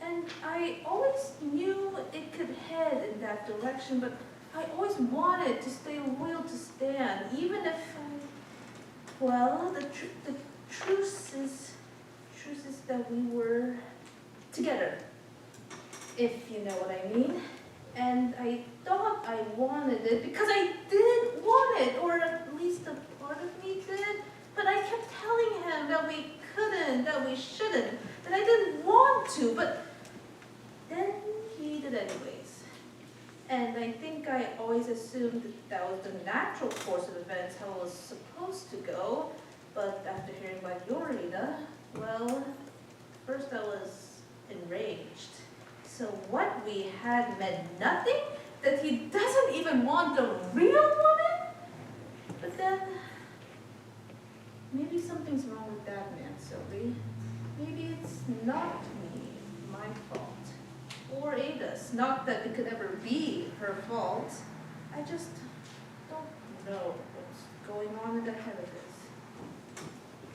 And I always knew it could head in that direction, but I always wanted to stay loyal to Stan, even if well, the truth is that we were together, if you know what I mean. And I thought I wanted it because I did want it, or at least a part of me did. But I kept telling him that we couldn't, that we shouldn't, that I didn't want to, but then he did anyways. And I think I always assumed that was the natural course of events, how it was supposed to go. But after hearing about your Ada, well, first I was enraged. So what we had meant nothing? That he doesn't even want the real woman? But then, maybe something's wrong with that man, Sylvie. Maybe it's not me, my fault. Or Ada's. Not that it could ever be her fault. I just don't know what's going on in the head of this.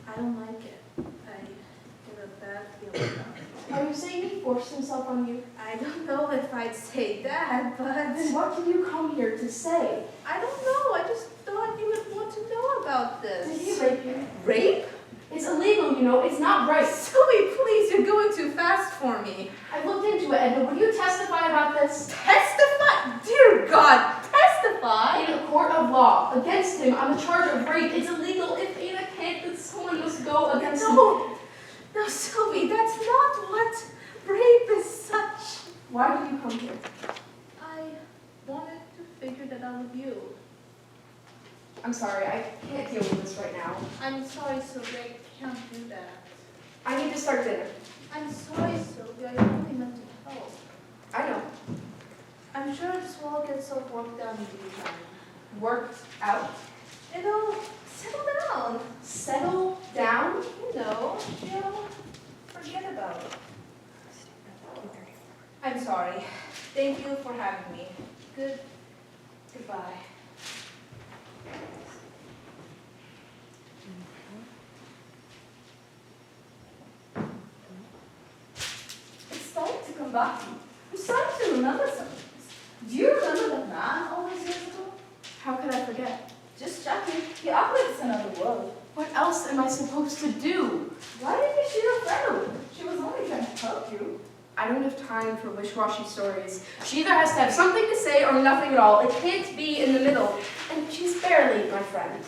I don't like it. I get a bad feeling about it. Are you saying he forced himself on you? I don't know if I'd say that, but... Then what did you come here to say? I don't know. I just thought you would want to know about this. Did he rape you? Rape? It's illegal, you know. It's not right. Zoe, please, you're going too fast for me. I looked into it, Edna. Will you testify about this? Testify? Dear God, testify? In a court of law, against him on the charge of rape. It's illegal. If Ada can't, then someone must go against him. No, Sylvie, that's not what rape is such. Why did you come here? I wanted to figure that out with you. I'm sorry, I can't deal with this right now. I'm sorry, Sylvie, I can't do that. I need to start dinner. I'm sorry, Sylvie, I only meant to help. I know. I'm sure this will all get itself worked out in due time. Worked out? It'll settle down. Settle down? You know, she'll forget about it. I'm sorry. Thank you for having me. Goodbye. It's starting to come back to me. I'm starting to remember some things. Do you remember the man all those years ago? How could I forget? Just checking. He operates in another world. What else am I supposed to do? Why did you shoot your friend away? She was only trying to help you. I don't have time for wish-washy stories. She either has to have something to say or nothing at all. It can't be in the middle. And she's barely my friend.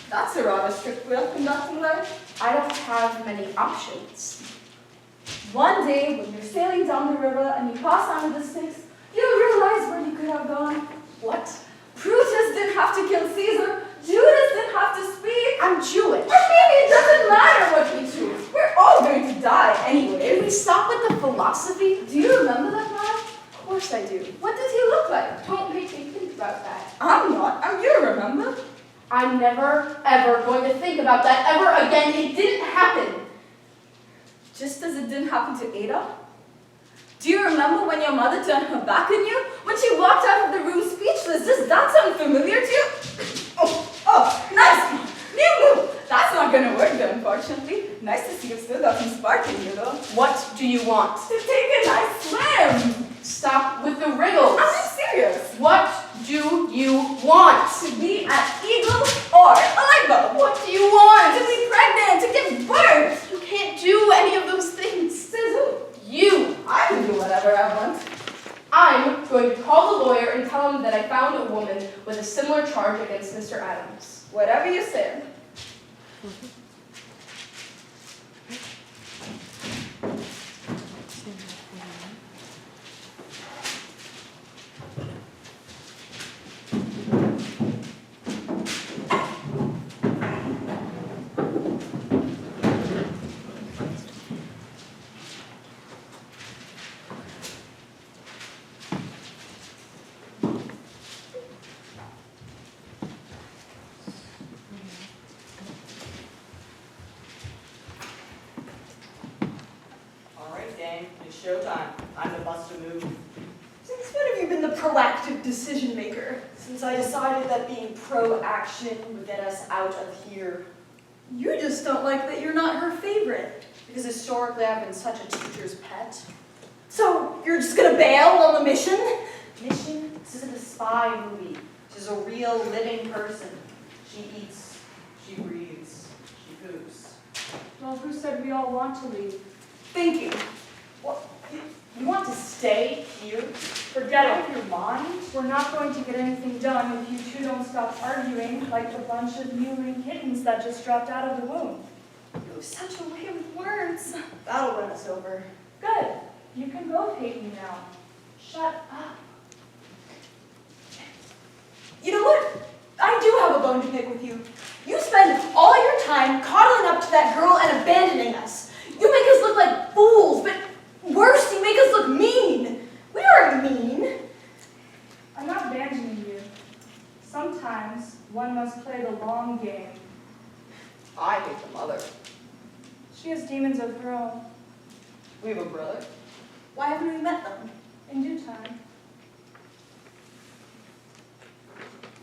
That's a rather strict way of conducting life. I don't have many options. One day, when you're sailing down the river and you pass under the sticks, You realize where you could have gone? What? Brutus didn't have to kill Caesar. Judas didn't have to speak. I'm Jewish. Or maybe it doesn't matter what we choose. We're all going to die anyway. Can we stop with the philosophy? Do you remember that man? Of course I do. What did he look like? Don't make me think about that. I'm not. You remember? I'm never, ever going to think about that ever again. It didn't happen. Just as it didn't happen to Ada? Do you remember when your mother turned her back on you? When she walked out of the room speechless? Does that sound familiar to you? Oh, nice! New move! That's not gonna work though, unfortunately. Nice to see you've still got some spark in you though. What do you want? To take a nice swim! Stop with the riddles. I'm being serious. What do you want? To be an eagle or a light bulb. What do you want? To be pregnant, to give birth. You can't do any of those things. Says who? You. I can do whatever I want. I'm going to call the lawyer and tell him that I found a woman with a similar charge against Mr. Adams. Whatever you say. Alright, gang, it's showtime. Time to bust a move. Since when have you been the proactive decision maker? Since I decided that being pro-action would get us out of here. You just don't like that you're not her favorite. Because historically I've been such a teacher's pet. So you're just gonna bail on the mission? Mission? This isn't a spy movie. She's a real living person. She eats, she breathes, she poops. Well, who said we all want to leave? Thank you. What? You want to stay here? Forget Out it. of your mind? We're not going to get anything done if you two don't stop arguing like the bunch of mewling kittens that just dropped out of the womb. You have such a way with words. That'll run us over. Good. You can both hate me now. Shut up. You know what? I do have a bone to pick with you. You spend all your time coddling up to that girl and abandoning us. You make us look like fools, but worse, you make us look mean. We aren't mean. I'm not abandoning you. Sometimes one must play the long game. I hate the mother. She has demons of her own. We have a brother. Why haven't we met them? In due time.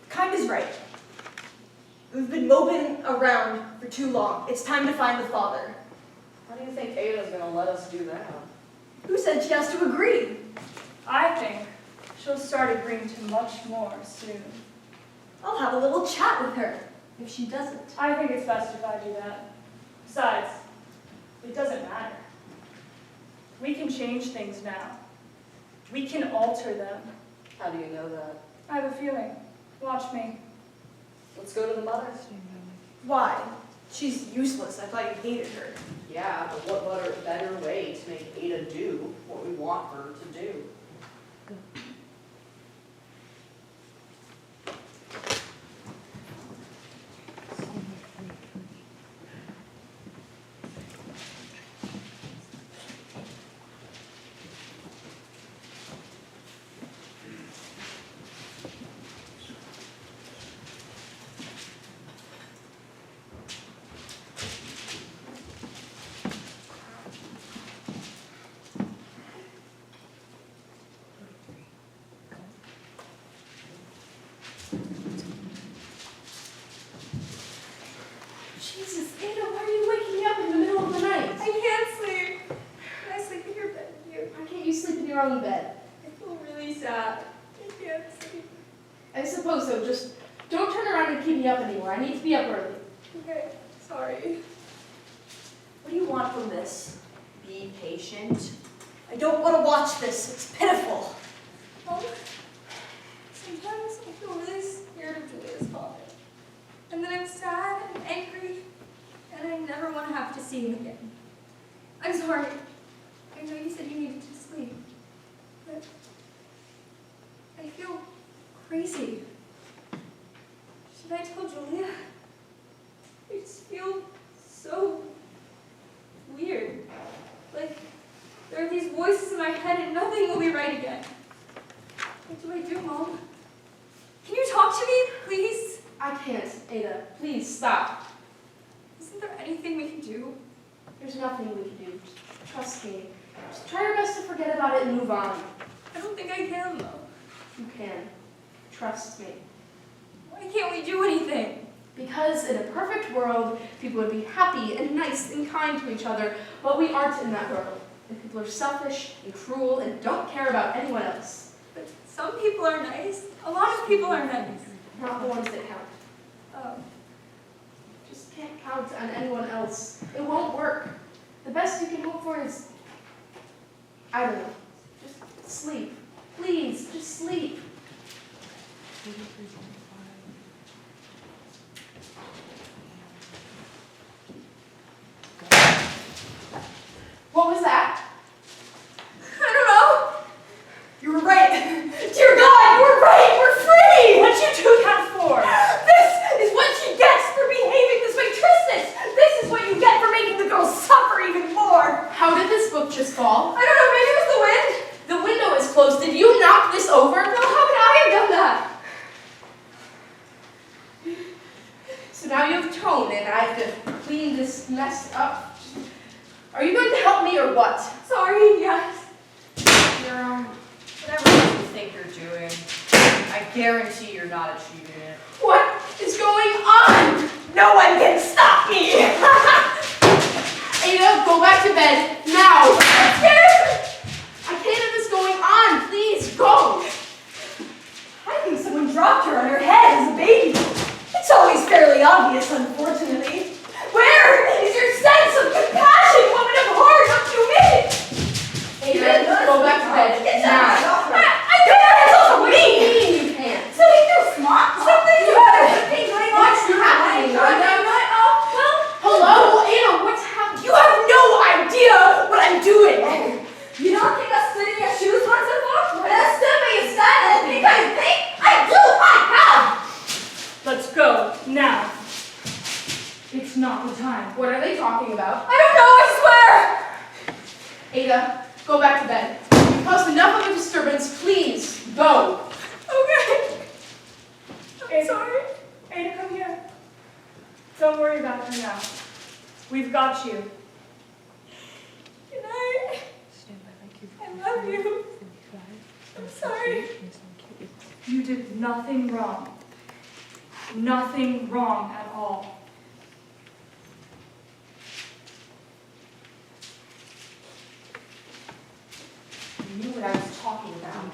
Kind is right. We've been moping around for too long. It's time to find the father. How do you think Ada's gonna let us do that? Who said she has to agree? I think she'll start agreeing to much more soon. I'll have a little chat with her, if she doesn't. I think it's best if I do that. Besides, it doesn't matter. We can change things now. We can alter them. How do you know that? I have a feeling. Watch me. Let's go to the mother. Why? She's useless. I thought you hated her. Yeah, but what better way to make Ada do what we want her to do? Jesus, Ada, why are you waking me up in the middle of the night? I can't sleep. Can I sleep in your bed with you? Why can't you sleep in your own bed? I feel really sad. I can't sleep. I suppose so. Just don't turn around and keep me up anymore. I need to be up early. Okay, sorry. What do you want from this? Be patient. I don't want to watch this. It's pitiful. Well, sometimes I feel really scared of Julia's father. And then I'm sad and angry, and I never want to have to see him again. I'm sorry. I know you said you needed to sleep, but crazy. Should I tell Julia? I just feel so weird. Like there are these voices in my head and nothing will be right again. What do I do, Mom? Can you talk to me, please? I can't, Ada. Please, stop. Isn't there anything we can do? There's nothing we can do. Trust me. Just try your best to forget about it and move on. I don't think I can, though. You can. Trust me. Why can't we do anything? Because in a perfect world, people would be happy and nice and kind to each other, but we aren't in that world. And people are selfish and cruel and don't care about anyone else. But some people are nice. A lot of people are nice. Not the ones that count. Oh. Just can't count on anyone else. It won't work. The best you can hope for is, I don't know, just sleep. Please, just sleep. What was that? I don't know. You were right. Dear God, you were right. We're free. What'd you do that for? This is what she gets for behaving this way. Tristan, this is what you get for making the girls suffer even more. How did this book just fall? I don't know. Maybe it was the wind. The window is closed. Did you knock this over? No, how could I have done that? So now you have tone and I have to clean this mess up. Are you going to help me or what? Sorry, yes. Whatever it is you think you're doing, I guarantee you're not achieving it. What is going on? No one can stop me. Ada, go back to bed now. I'm scared. I can't have this going on. Please go. I think someone dropped her on her head as a baby. It's always fairly obvious, unfortunately. Where is your sense of compassion, woman of heart? Don't you admit it? Ada, go back to bed now. I can't. It's also me. You can't. Something too smart. Something too good. What's happening? Hello, Ada, what's happening? You have no idea what I'm doing. You don't think us sitting in your shoes once a month? That's simply a style because you think I do my job. Let's go, now. It's not the time. What are they talking about? I don't know, I swear. Ada, go back to bed. You caused enough of a disturbance. Please, go. Okay. I'm sorry. Ada, come here. Don't worry about her now. We've got you. Good night. I love you. I'm sorry. You did nothing wrong. Nothing wrong at all. You knew what I was talking about.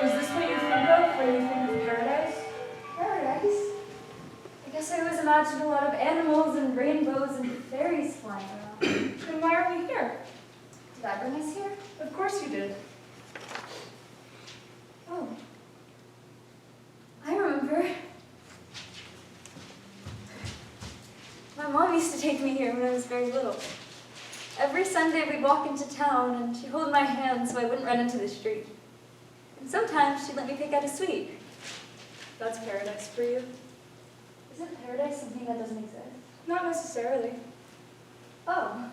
Is this what you think of when you think of paradise? Paradise? I guess I always imagined a lot of animals and rainbows and fairies flying around. Then why are we here? Did I bring us here? Of course you did. Oh. I remember. My mom used to take me here when I was very little. Every Sunday we'd walk into town and she'd hold my hand so I wouldn't run into the street. And sometimes she'd let me pick out a sweet. That's paradise for you. Isn't paradise something that doesn't exist? Not necessarily. Oh.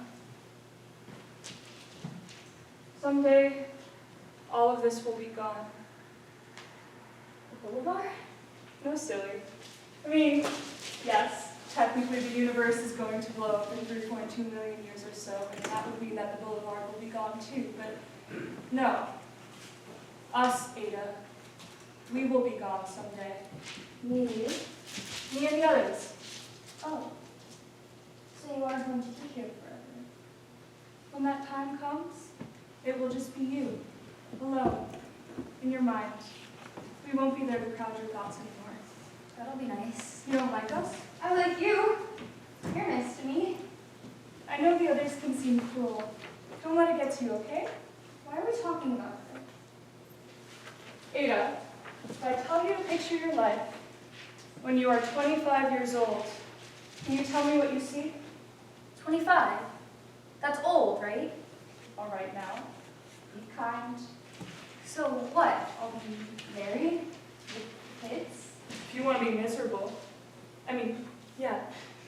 Someday, all of this will be gone. The boulevard? No, silly. I mean, yes, technically the universe is going to blow up in 3.2 million years or so, and that would mean that the boulevard will be gone too, but no. Us, Ada. We will be gone someday. Me? Me and the others. Oh. So you are going to be here forever? When that time comes, it will will just be you, alone, in your mind. We won't be there to crowd your thoughts anymore. That'll be nice. You don't like us? I like you. You're nice to me. I know the others can seem cruel. Don't let it get to you, okay? Why are we talking about her? Ada, if I tell you to picture your life when you are 25 years old, can you tell me what you see? 25. That's old, right? All right now. Be kind. So what? I'll be married? With kids? If you want to be miserable. I mean, yeah,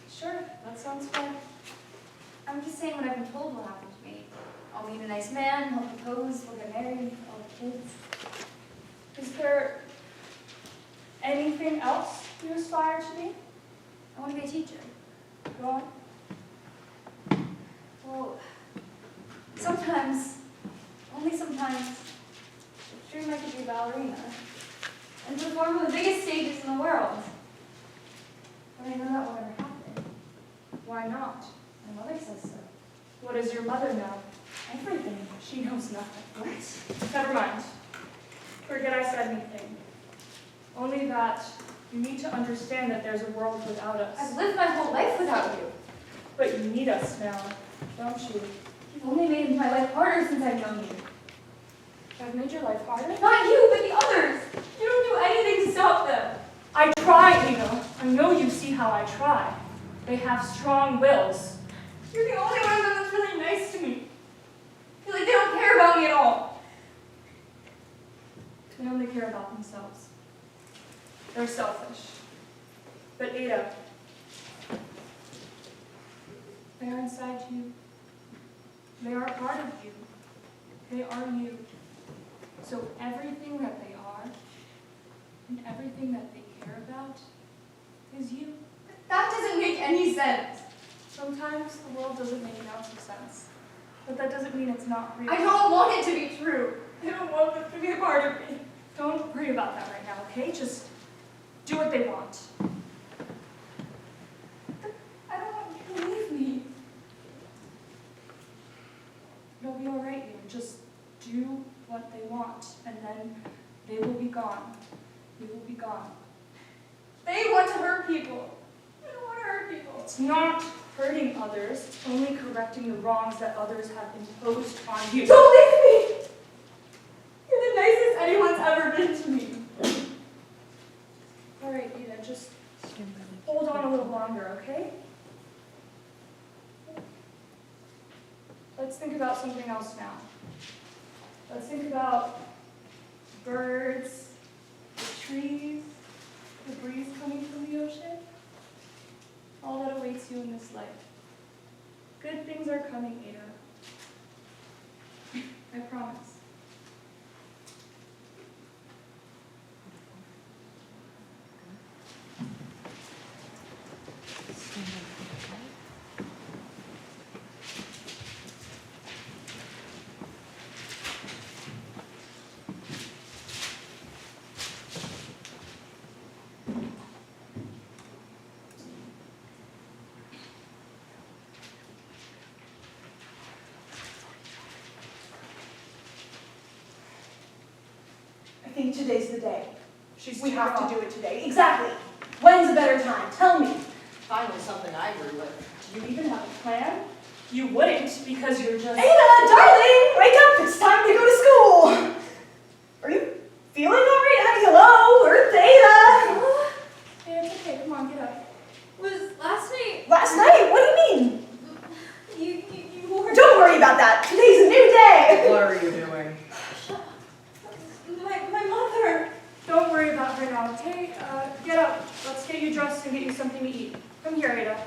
sure, that sounds fun. I'm just saying what I've been told will happen to me. I'll meet a nice man, he'll propose, we'll get married, I'll have kids. Is there anything else you aspire to be? I want to be a teacher. Go on. Well, sometimes, only sometimes, I dream I could be a ballerina and perform on the biggest stages in the world. But I know that won't ever happen. Why not? My mother says so. What does your mother know? Everything. She knows nothing. What? Never mind. Forget I said anything. Only that you need to understand that there's a world without us. I've lived my whole life without you. But you need us now, don't you? You've only made my life harder since I've known you. I've made your life harder? Not you, but the others. You don't do anything to stop them. I try, Ina. I know you see how I try. They have strong wills. You're the only one that's really nice to me. I feel like they don't care about me at all. They only care about themselves. They're selfish. But Ada, they are inside you. They are part of you. They are you. So everything that they are, and everything that they care about, is you. That doesn't make any sense. Sometimes the world doesn't make an ounce of sense. But that doesn't mean it's not real. I don't want it to be true. I don't want them to be a part of me. Don't worry about that right now, okay? Just do what they want. I don't want you to leave me. It'll be all right, Ian. Just do what they want, and then they will be gone. They will be gone. They want to hurt people. I don't want to hurt people. It's not hurting others, it's only correcting the wrongs that others have imposed on you. Don't leave me! You're the nicest anyone's ever been to me. All right, Ida, just hold on a little longer, okay? Let's think about something else now. Let's think about birds, the trees, the breeze coming from the ocean. All that awaits you in this life. Good things are coming, Ada. I promise. I think today's the day. We too have wrong. to do it today. Exactly. When's a better time? Tell me. Finally, something I agree with. Do you even have a plan? You wouldn't, because you're just... Ada, darling, wake up. It's time to go to school. Are you feeling all right, honey? Hello, Earth, Ada. Yeah, it's okay. Come on, get up. Was last night... Last night? What do you mean? You wore... Don't worry about that. Today's a new day. What are you doing? My mother. Don't worry about her now, okay? Get up. Let's get you dressed and get you something to eat. Come here, Ada.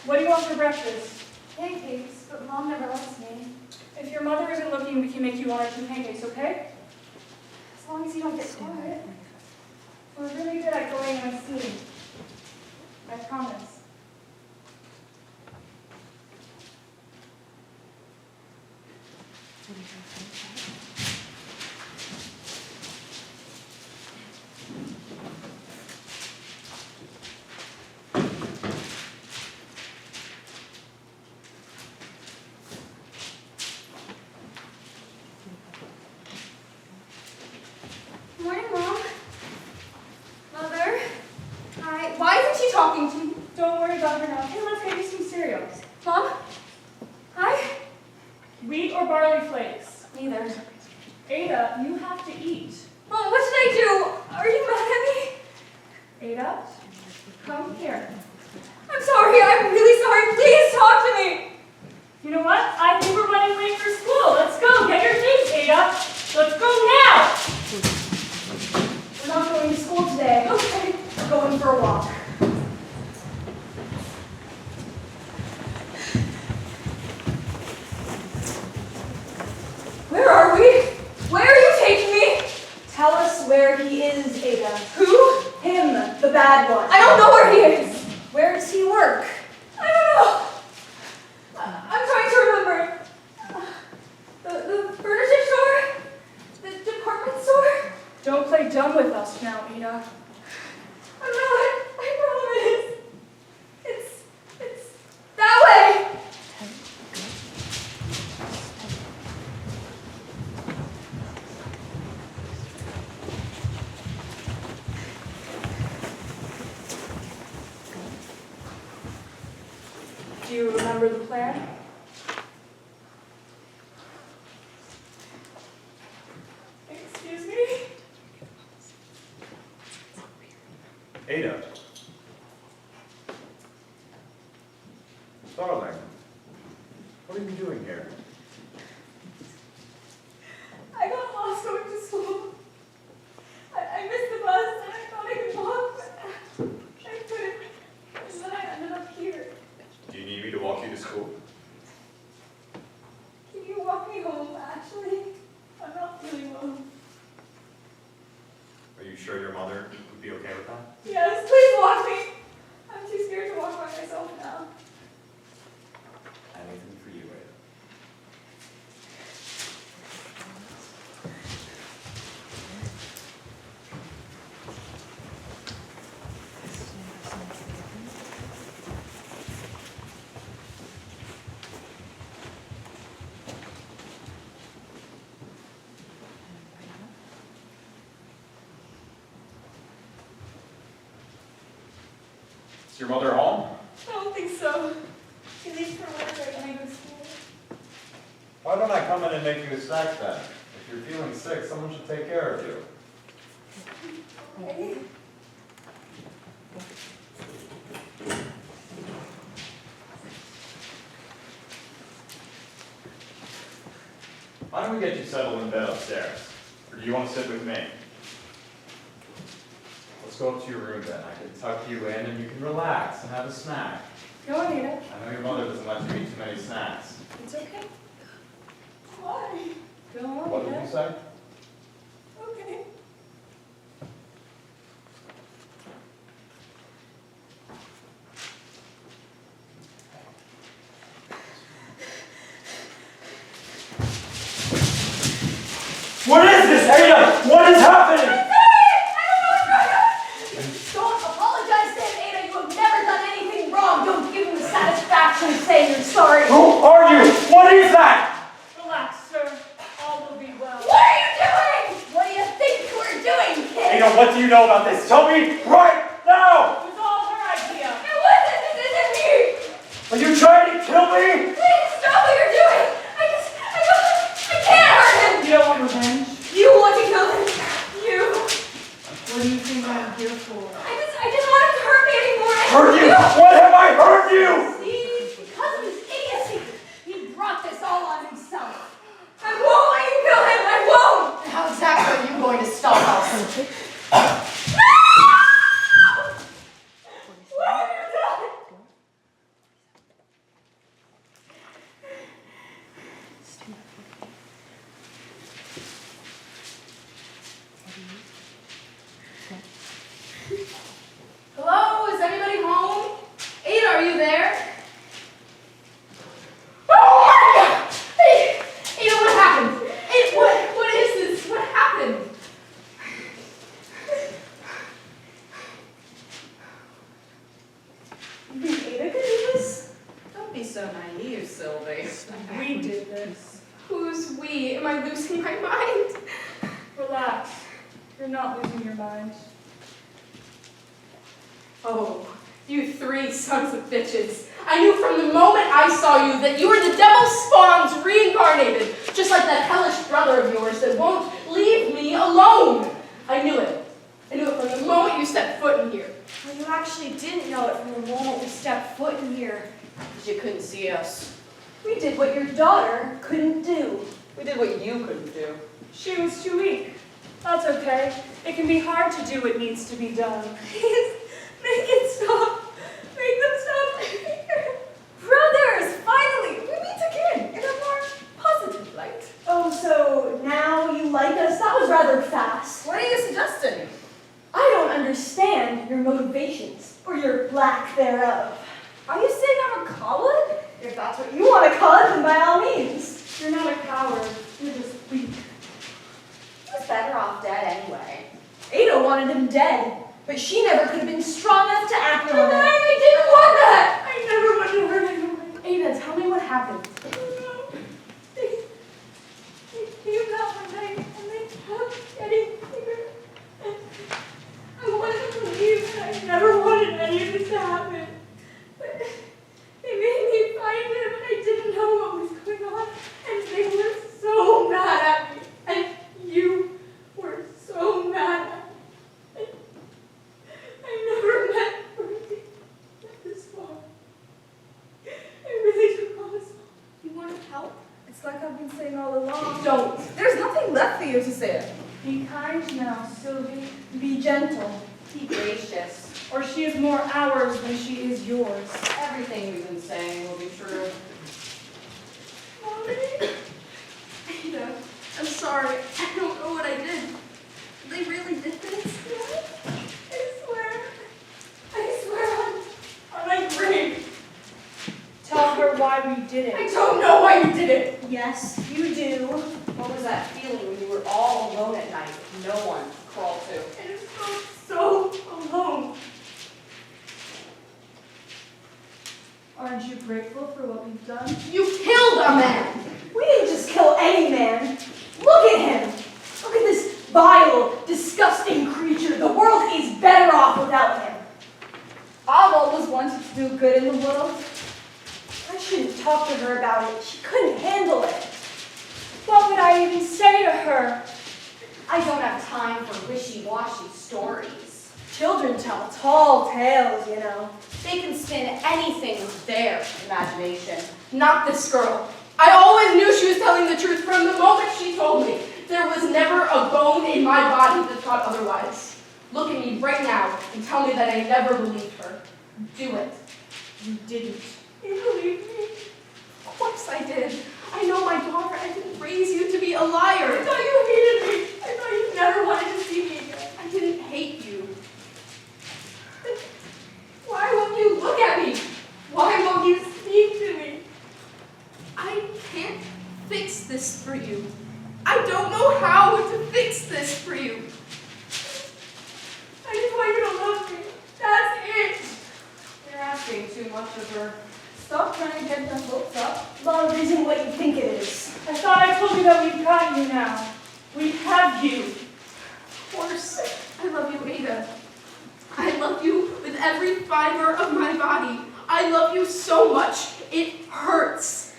What do you want for breakfast? Pancakes, but Mom never lets me. If your mother isn't looking, we can make you 1 or 2 pancakes, okay? As long as you don't get caught. We're really good at going unseen. I promise. about her now. Hey, let's get you some cereal. Mom? Hi? Wheat or barley flakes? Neither. Ada, you have to eat. Mom, what did I do? Are you mad at me? Ada, come here. I'm sorry. I'm really sorry. Please talk to me. You know what? I think we're running late for school. Let's go. Get your things, Ada. Let's go now. We're not going to school today. Okay. We're going for a walk. Where are we? Where are you taking me? Tell us where he is, Ada. Who? Him, the bad one. I don't know where he is. Where does he work? I don't know. I'm trying to remember. The furniture store? The department store? Don't play dumb with us now, Ada. I'm not. I promise. It's that way. Do you remember the plan? Excuse me? Ada. Darling, what are you doing here? I got lost going to school. I missed the bus and I thought I could walk, but I couldn't. And then I ended up here. Do you need me to walk you to school? Can you walk me home, actually? I'm not feeling well. Are you sure your mother would be okay with that? Yes, please walk me. I'm too scared to walk by myself now. Anything for you, Ada. Is your mother home? I don't think so. She leaves for work right when I go to school. Why don't I come in and make you a snack then? If you're feeling sick, someone should take care of you. Okay. Why don't we get you settled in bed upstairs? Or do you want to sit with me? Let's go up to your room then. I can tuck you in and you can relax and have a snack. Go on, Ada. I know your mother doesn't let you eat too many snacks. It's okay. Why? Go on, What did Ada. you say? Okay. What is this, Ada? What is happening? Don't apologize to him, Ada. You have never done anything wrong. Don't give him the satisfaction of saying you're sorry. Who are you? What is that? Relax, sir. All will be well. What are you doing? What do you think we're doing, kid? Ada, what do you know about this? Tell me right now! It was all her idea. It wasn't. This isn't me. Are you trying to kill me? Please stop what you're doing. I can't hurt him. You don't want revenge? You want to kill him. You. What do you think I'm here for? I just want him to hurt me anymore. Hurt you? What have I hurt you? See, because of his idiocy, he brought this all on himself. I won't let you kill him. I won't. How exactly are you going to stop us? What have you done? Hello, is anybody home? Ada, are you there? Oh my God! Hey, Ada, what happened? Hey, what is this? What happened? You think Ada could do this? Don't be so naive, Sylvie. We did this. Who's we? Am I losing my mind? Relax. You're not losing your mind. Oh, You three sons of bitches. I knew from the moment I saw you that you were the devil spawns reincarnated, just like that hellish brother of yours that won't leave me alone. I knew it. I knew it from the moment you stepped foot in here. Well, you actually didn't know it from the moment we stepped foot in here. Because you couldn't see us. We did what your daughter couldn't do. We did what you couldn't do. She was too weak. That's okay. It can be hard to do what needs to be done. Please, make it stop. Make them stop. Brothers, finally, we meet again in a more positive light. Oh, so now you like us? That was rather fast. What are you suggesting? I don't understand your motivations, or your lack thereof. Are you saying I'm a coward? If that's what you want to call it, then by all means. You're not a coward. You're just weak. He was better off dead anyway. Ada wanted him dead, but she never could have been strong enough to act on it. I didn't want that! I never wanted to hurt anyone. Ada, tell me what happened. They came out one night and they kept getting bigger. And I wanted to leave and I never wanted any of this to happen. But they made me find him and I didn't know what was going on. And they were so mad at me. And you were so mad at me. I never meant for it to get this far. I really do promise. You want to help? It's like I've been saying all along. Don't. There's nothing left for you to say. Be kind now, Sylvie. Be gentle. Be gracious. Or she is more ours than she is yours. Everything we've been saying will be true. Mommy? Ada, I'm sorry. I don't know what I did. They really did this? I swear on my grave. Tell her why we did it. I don't know why you did it. Yes, you do. What was that feeling when you were all alone at night with no one to crawl to? I just felt so alone. Aren't you grateful for what we've done? You killed a man. We didn't just kill any man. Look at him. Look at this vile, disgusting creature. The world is better off without him. I've always wanted to do good in the world. I shouldn't talk to her about it. She couldn't handle it. What would I even say to her? I don't have time for wishy-washy stories. Children tell tall tales, you know. They can spin anything with their imagination. Not this girl. I always knew she was telling the truth from the moment she told me. There was never a bone in my body that thought otherwise. Look at me right now and tell me that I never believed her. Do it. You didn't. You believed me? Of course I did. I know my daughter. I didn't raise you to be a liar. I thought you hated me. I thought you never wanted to see me again. I didn't hate you. But why won't you look at me? Why won't you speak to me? I can't fix this for you. I don't know how to fix this for you. I just want you to love me. That's it. You're asking too much of her. Stop trying to get them hopes up. Love isn't what you think it is. I thought I told you that we've got you now. We have you. Of course, I love you, Ada. I love you with every fiber of my body. I love you so much, it hurts.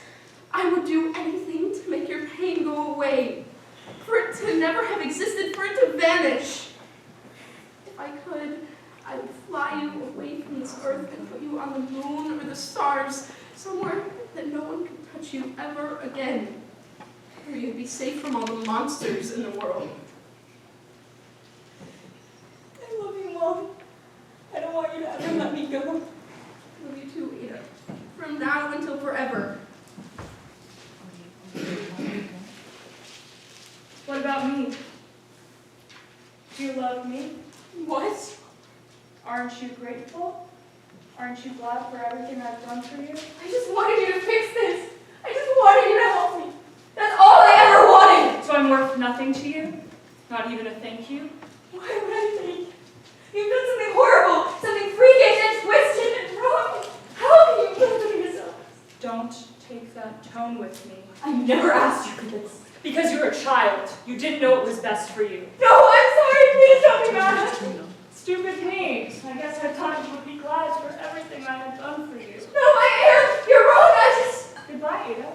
I would do anything to make your pain go away, for it to never have existed, for it to vanish. If I could, I would fly you away from this earth and put you on the moon or the stars, somewhere that no one could touch you ever again, where you'd be safe from all the monsters in the world. I love you, Mom. I don't want you to ever let me go. I love you too, Ada. From now until forever. What about me? Do you love me? What? Aren't you grateful? Aren't you glad for everything I've done for you? I just wanted you to fix this. I just wanted you to help me. That's all I ever wanted. So I'm worth nothing to you? Not even a thank you? Why would I think? You've done something horrible, something freakish and twisted and wrong. How can you do this to yourself? Don't take that tone with me. I never asked you for this. Because you're a child. You didn't know it was best for you. No, I'm sorry. Please don't be mad. Stupid me. I guess I thought you would be glad. apologize for everything I have done for you. No, I am. You're wrong. I just. Goodbye, Ada.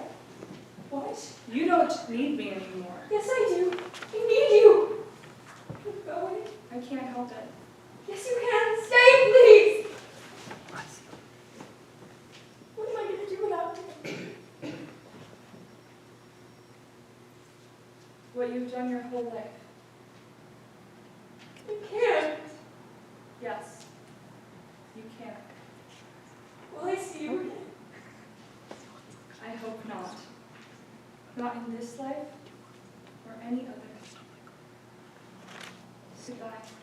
What? You don't need me anymore. Yes, I do. I need you. Keep going. I can't help it. Yes, you can. Stay, please. What am I going to do without you? What you've done your whole life. I can't. Yes, you can. Will I see you again? I hope not. Not in this life or any other. Goodbye.